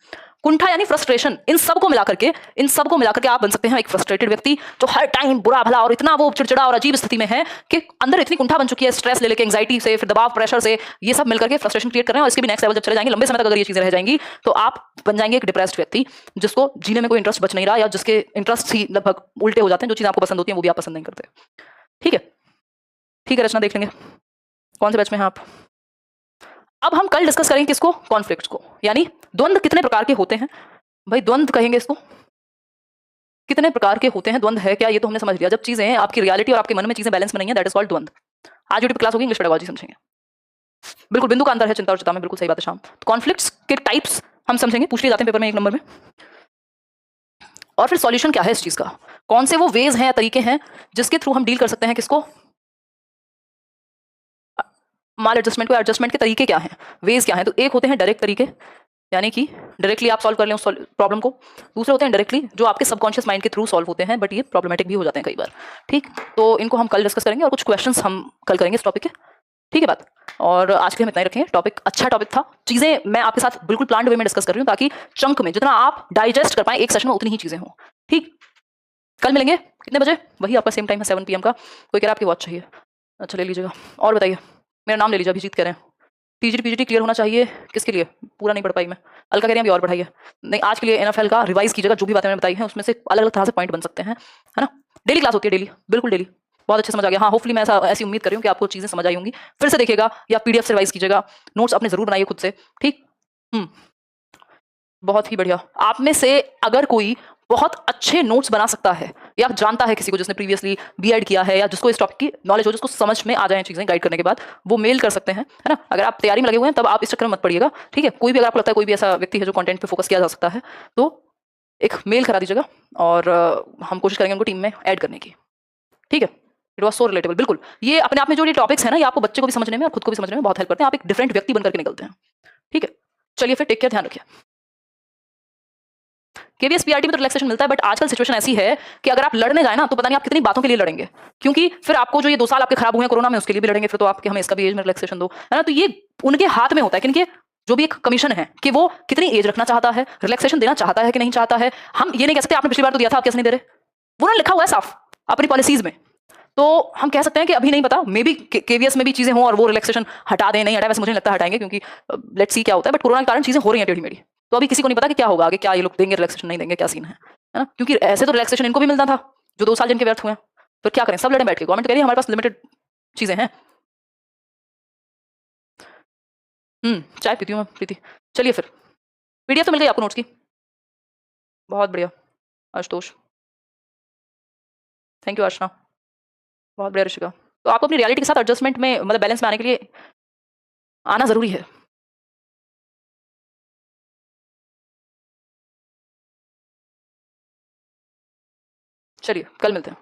कुंठा यानी फ्रस्ट्रेशन, इन सबको मिलाकर के आप बन सकते हैं एक फ्रस्ट्रेटेड व्यक्ति, जो हर टाइम बुरा भला और इतना वो चिड़चिड़ा और अजीब स्थिति में है कि अंदर इतनी कुंठा बन चुकी है, स्ट्रेस ले लेके, एंग्जाइटी से, फिर दबाव, प्रेशर से, ये सब मिलकर के फ्रस्ट्रेशन क्रिएट कर रहे हैं। और इसके भी नेक्स्ट लेवल जब चले जाएंगे, लंबे समय तक अगर ये चीजें रह जाएंगी, तो आप बन जाएंगे एक डिप्रेस्ड व्यक्ति, जिसको जीने में कोई इंटरेस्ट बच नहीं रहा, या जिसके इंटरेस्ट ही लगभग उल्टे हो जाते हैं, जो चीज आपको पसंद होती है वो भी आप पसंद नहीं करते। ठीक है, ठीक है, रचना देख लेंगे, कौन से बैच में हैं आप? अब हम कल डिस्कस करेंगे किसको, कॉन्फ्लिक्ट्स को, यानी द्वंद्व कितने प्रकार के होते हैं। भाई द्वंद्व कहेंगे इसको, कितने प्रकार के होते हैं, द्वंद्व है क्या, ये तो हमने समझ लिया। जब चीजें आपकी रियलिटी और आपके मन में चीजें बैलेंस में नहीं है, दैट इज कॉल्ड द्वंद्व। आज यूट्यूब क्लास होगी, इंग्लिश पेडागोजी समझेंगे, बिल्कुल बिंदु का अंतर है चिंता और चिता में, बिल्कुल सही बात है शाम। तो कॉन्फ्लिक्ट्स के टाइप्स हम समझेंगे, पूछ लिए जाते हैं पेपर में 1 नंबर में। और फिर सॉल्यूशन क्या है इस चीज का, कौन से वो वेज हैं या तरीके हैं जिसके थ्रू हम डील कर सकते हैं किसको, माल एडजस्टमेंट को। एडजस्टमेंट के तरीके क्या हैं, वेज क्या हैं? तो एक होते हैं डायरेक्ट तरीके, यानी कि डायरेक्टली आप सॉल्व कर लें उस प्रॉब्लम को। दूसरे होते हैं डायरेक्टली, जो आपके सबकॉन्शियस माइंड के थ्रू सॉल्व होते हैं, बट ये प्रॉब्लमेटिक भी हो जाते हैं कई बार। ठीक, तो इनको हम कल डिस्कस करेंगे, और कुछ क्वेश्चंस हम कल करेंगे इस टॉपिक के। ठीक है बात। और आज के लिए हम इतना ही रखें। टॉपिक अच्छा टॉपिक था, चीजें मैं आपके साथ बिल्कुल प्लान्ड वे में डिस्कस कर रही हूँ ताकि चंक में जितना आप डाइजेस्ट कर पाए एक सेशन में उतनी ही चीजें हों। ठीक, कल मिलेंगे कितने बजे? वही आपका सेम टाइम है 7 PM का। कोई कह रहा है आपकी वॉच चाहिए, अच्छा ले लीजिएगा। और बताइए, मेरा नाम ले लीजिए, अभिजीत कह रहे हैं। टीजीटी पीजीटी क्लियर होना चाहिए, किसके लिए? पूरा नहीं पढ़ पाई मैं। अलका कह रही है अभी और पढ़ाइए। नहीं, आज के लिए एनएफएल का रिवाइज कीजिएगा, जो भी बातें मैंने बताई हैं उसमें से अलग अलग तरह से पॉइंट बन सकते हैं, है ना। डेली क्लास होती है, डेली, बिल्कुल डेली। बहुत अच्छे समझ आ गया। हाँ, होपफुली मैं ऐसी उम्मीद कर रही हूँ कि आपको चीजें समझ आई होंगी। फिर से देखिएगा या पीडीएफ से रिवाइज कीजिएगा, नोट्स अपने जरूर बनाइए खुद से। ठीक, बहुत ही बढ़िया। आप में से अगर कोई बहुत अच्छे नोट्स बना सकता है या जानता है किसी को जिसने प्रीवियसली बीएड किया है या जिसको इस टॉपिक की नॉलेज हो, जिसको समझ में आ जाए चीजें गाइड करने के बाद, वो मेल कर सकते हैं, है ना। अगर आप तैयारी में लगे हुए हैं तब आप इस चक्कर में मत पड़िएगा, ठीक है। कोई भी अगर आपको लगता है कोई भी ऐसा व्यक्ति है जो कंटेंट पे फोकस किया जा सकता है तो एक मेल करा दीजिएगा और हम कोशिश करेंगे उनको टीम में ऐड करने की, ठीक है। इट वॉज सो रिलेटेबल, बिल्कुल। ये अपने आप में जो ये टॉपिक्स है ना, ये आपको बच्चे को भी समझने में और खुद को भी समझने में बहुत हेल्प करते हैं। आप एक डिफरेंट व्यक्ति बनकर के निकलते हैं, ठीक है। चलिए फिर, टेक केयर, ध्यान रखिए। केवीएस पीआरटी में तो रिलैक्सेशन मिलता है, बट आजकल सिचुएशन ऐसी है कि अगर आप लड़ने जाए ना तो पता नहीं आप कितनी बातों के लिए लड़ेंगे, क्योंकि फिर आपको जो ये 2 साल आपके खराब हुए हैं कोरोना में, उसके लिए भी लड़ेंगे फिर तो आपके, हमें इसका भी एज में रिलैक्सेशन दो, है ना। तो ये उनके हाथ में होता है, किनके? जो भी एक कमीशन है कि वो कितनी एज रखना चाहता है, रिलैक्सेशन देना चाहता है कि नहीं चाहता है। हम ये नहीं कह सकते आपने पिछली बार तो दिया था आप कैसे नहीं दे रहे, वो उन्होंने लिखा हुआ है साफ अपनी पॉलिसीज में। तो हम कह सकते हैं कि अभी नहीं पता, मे बी केवीएस में भी चीजें हों और वो रिलैक्सेशन हटा दें, नहीं हटाए, वैसे मुझे नहीं लगता हटाएंगे, क्योंकि लेट्स सी क्या होता है। बट कोरोना के कारण चीजें हो रही हैं टेढ़ी मेढ़ी, तो अभी किसी को नहीं पता कि क्या होगा आगे, क्या ये लोग देंगे रिलैक्सेशन, नहीं देंगे, क्या सीन है ना। क्योंकि ऐसे तो रिलैक्सेशन इनको भी मिलना था जो 2 साल जिनके व्यर्थ हुए हैं, तो क्या करें, सब लड़े बैठ के। गवर्नमेंट कह रही है हमारे पास लिमिटेड चीजें हैं। चाय पीती हूँ मैं, प्रीति। चलिए फिर, पीडीएफ तो मिल गई आपको नोट्स की, बहुत बढ़िया। Ashutosh, thank you. अर्चना, बहुत बढ़िया। ऋषिका, तो आपको अपनी रियलिटी के साथ एडजस्टमेंट में, मतलब बैलेंस में आने के लिए आना जरूरी है। चलिए कल मिलते हैं।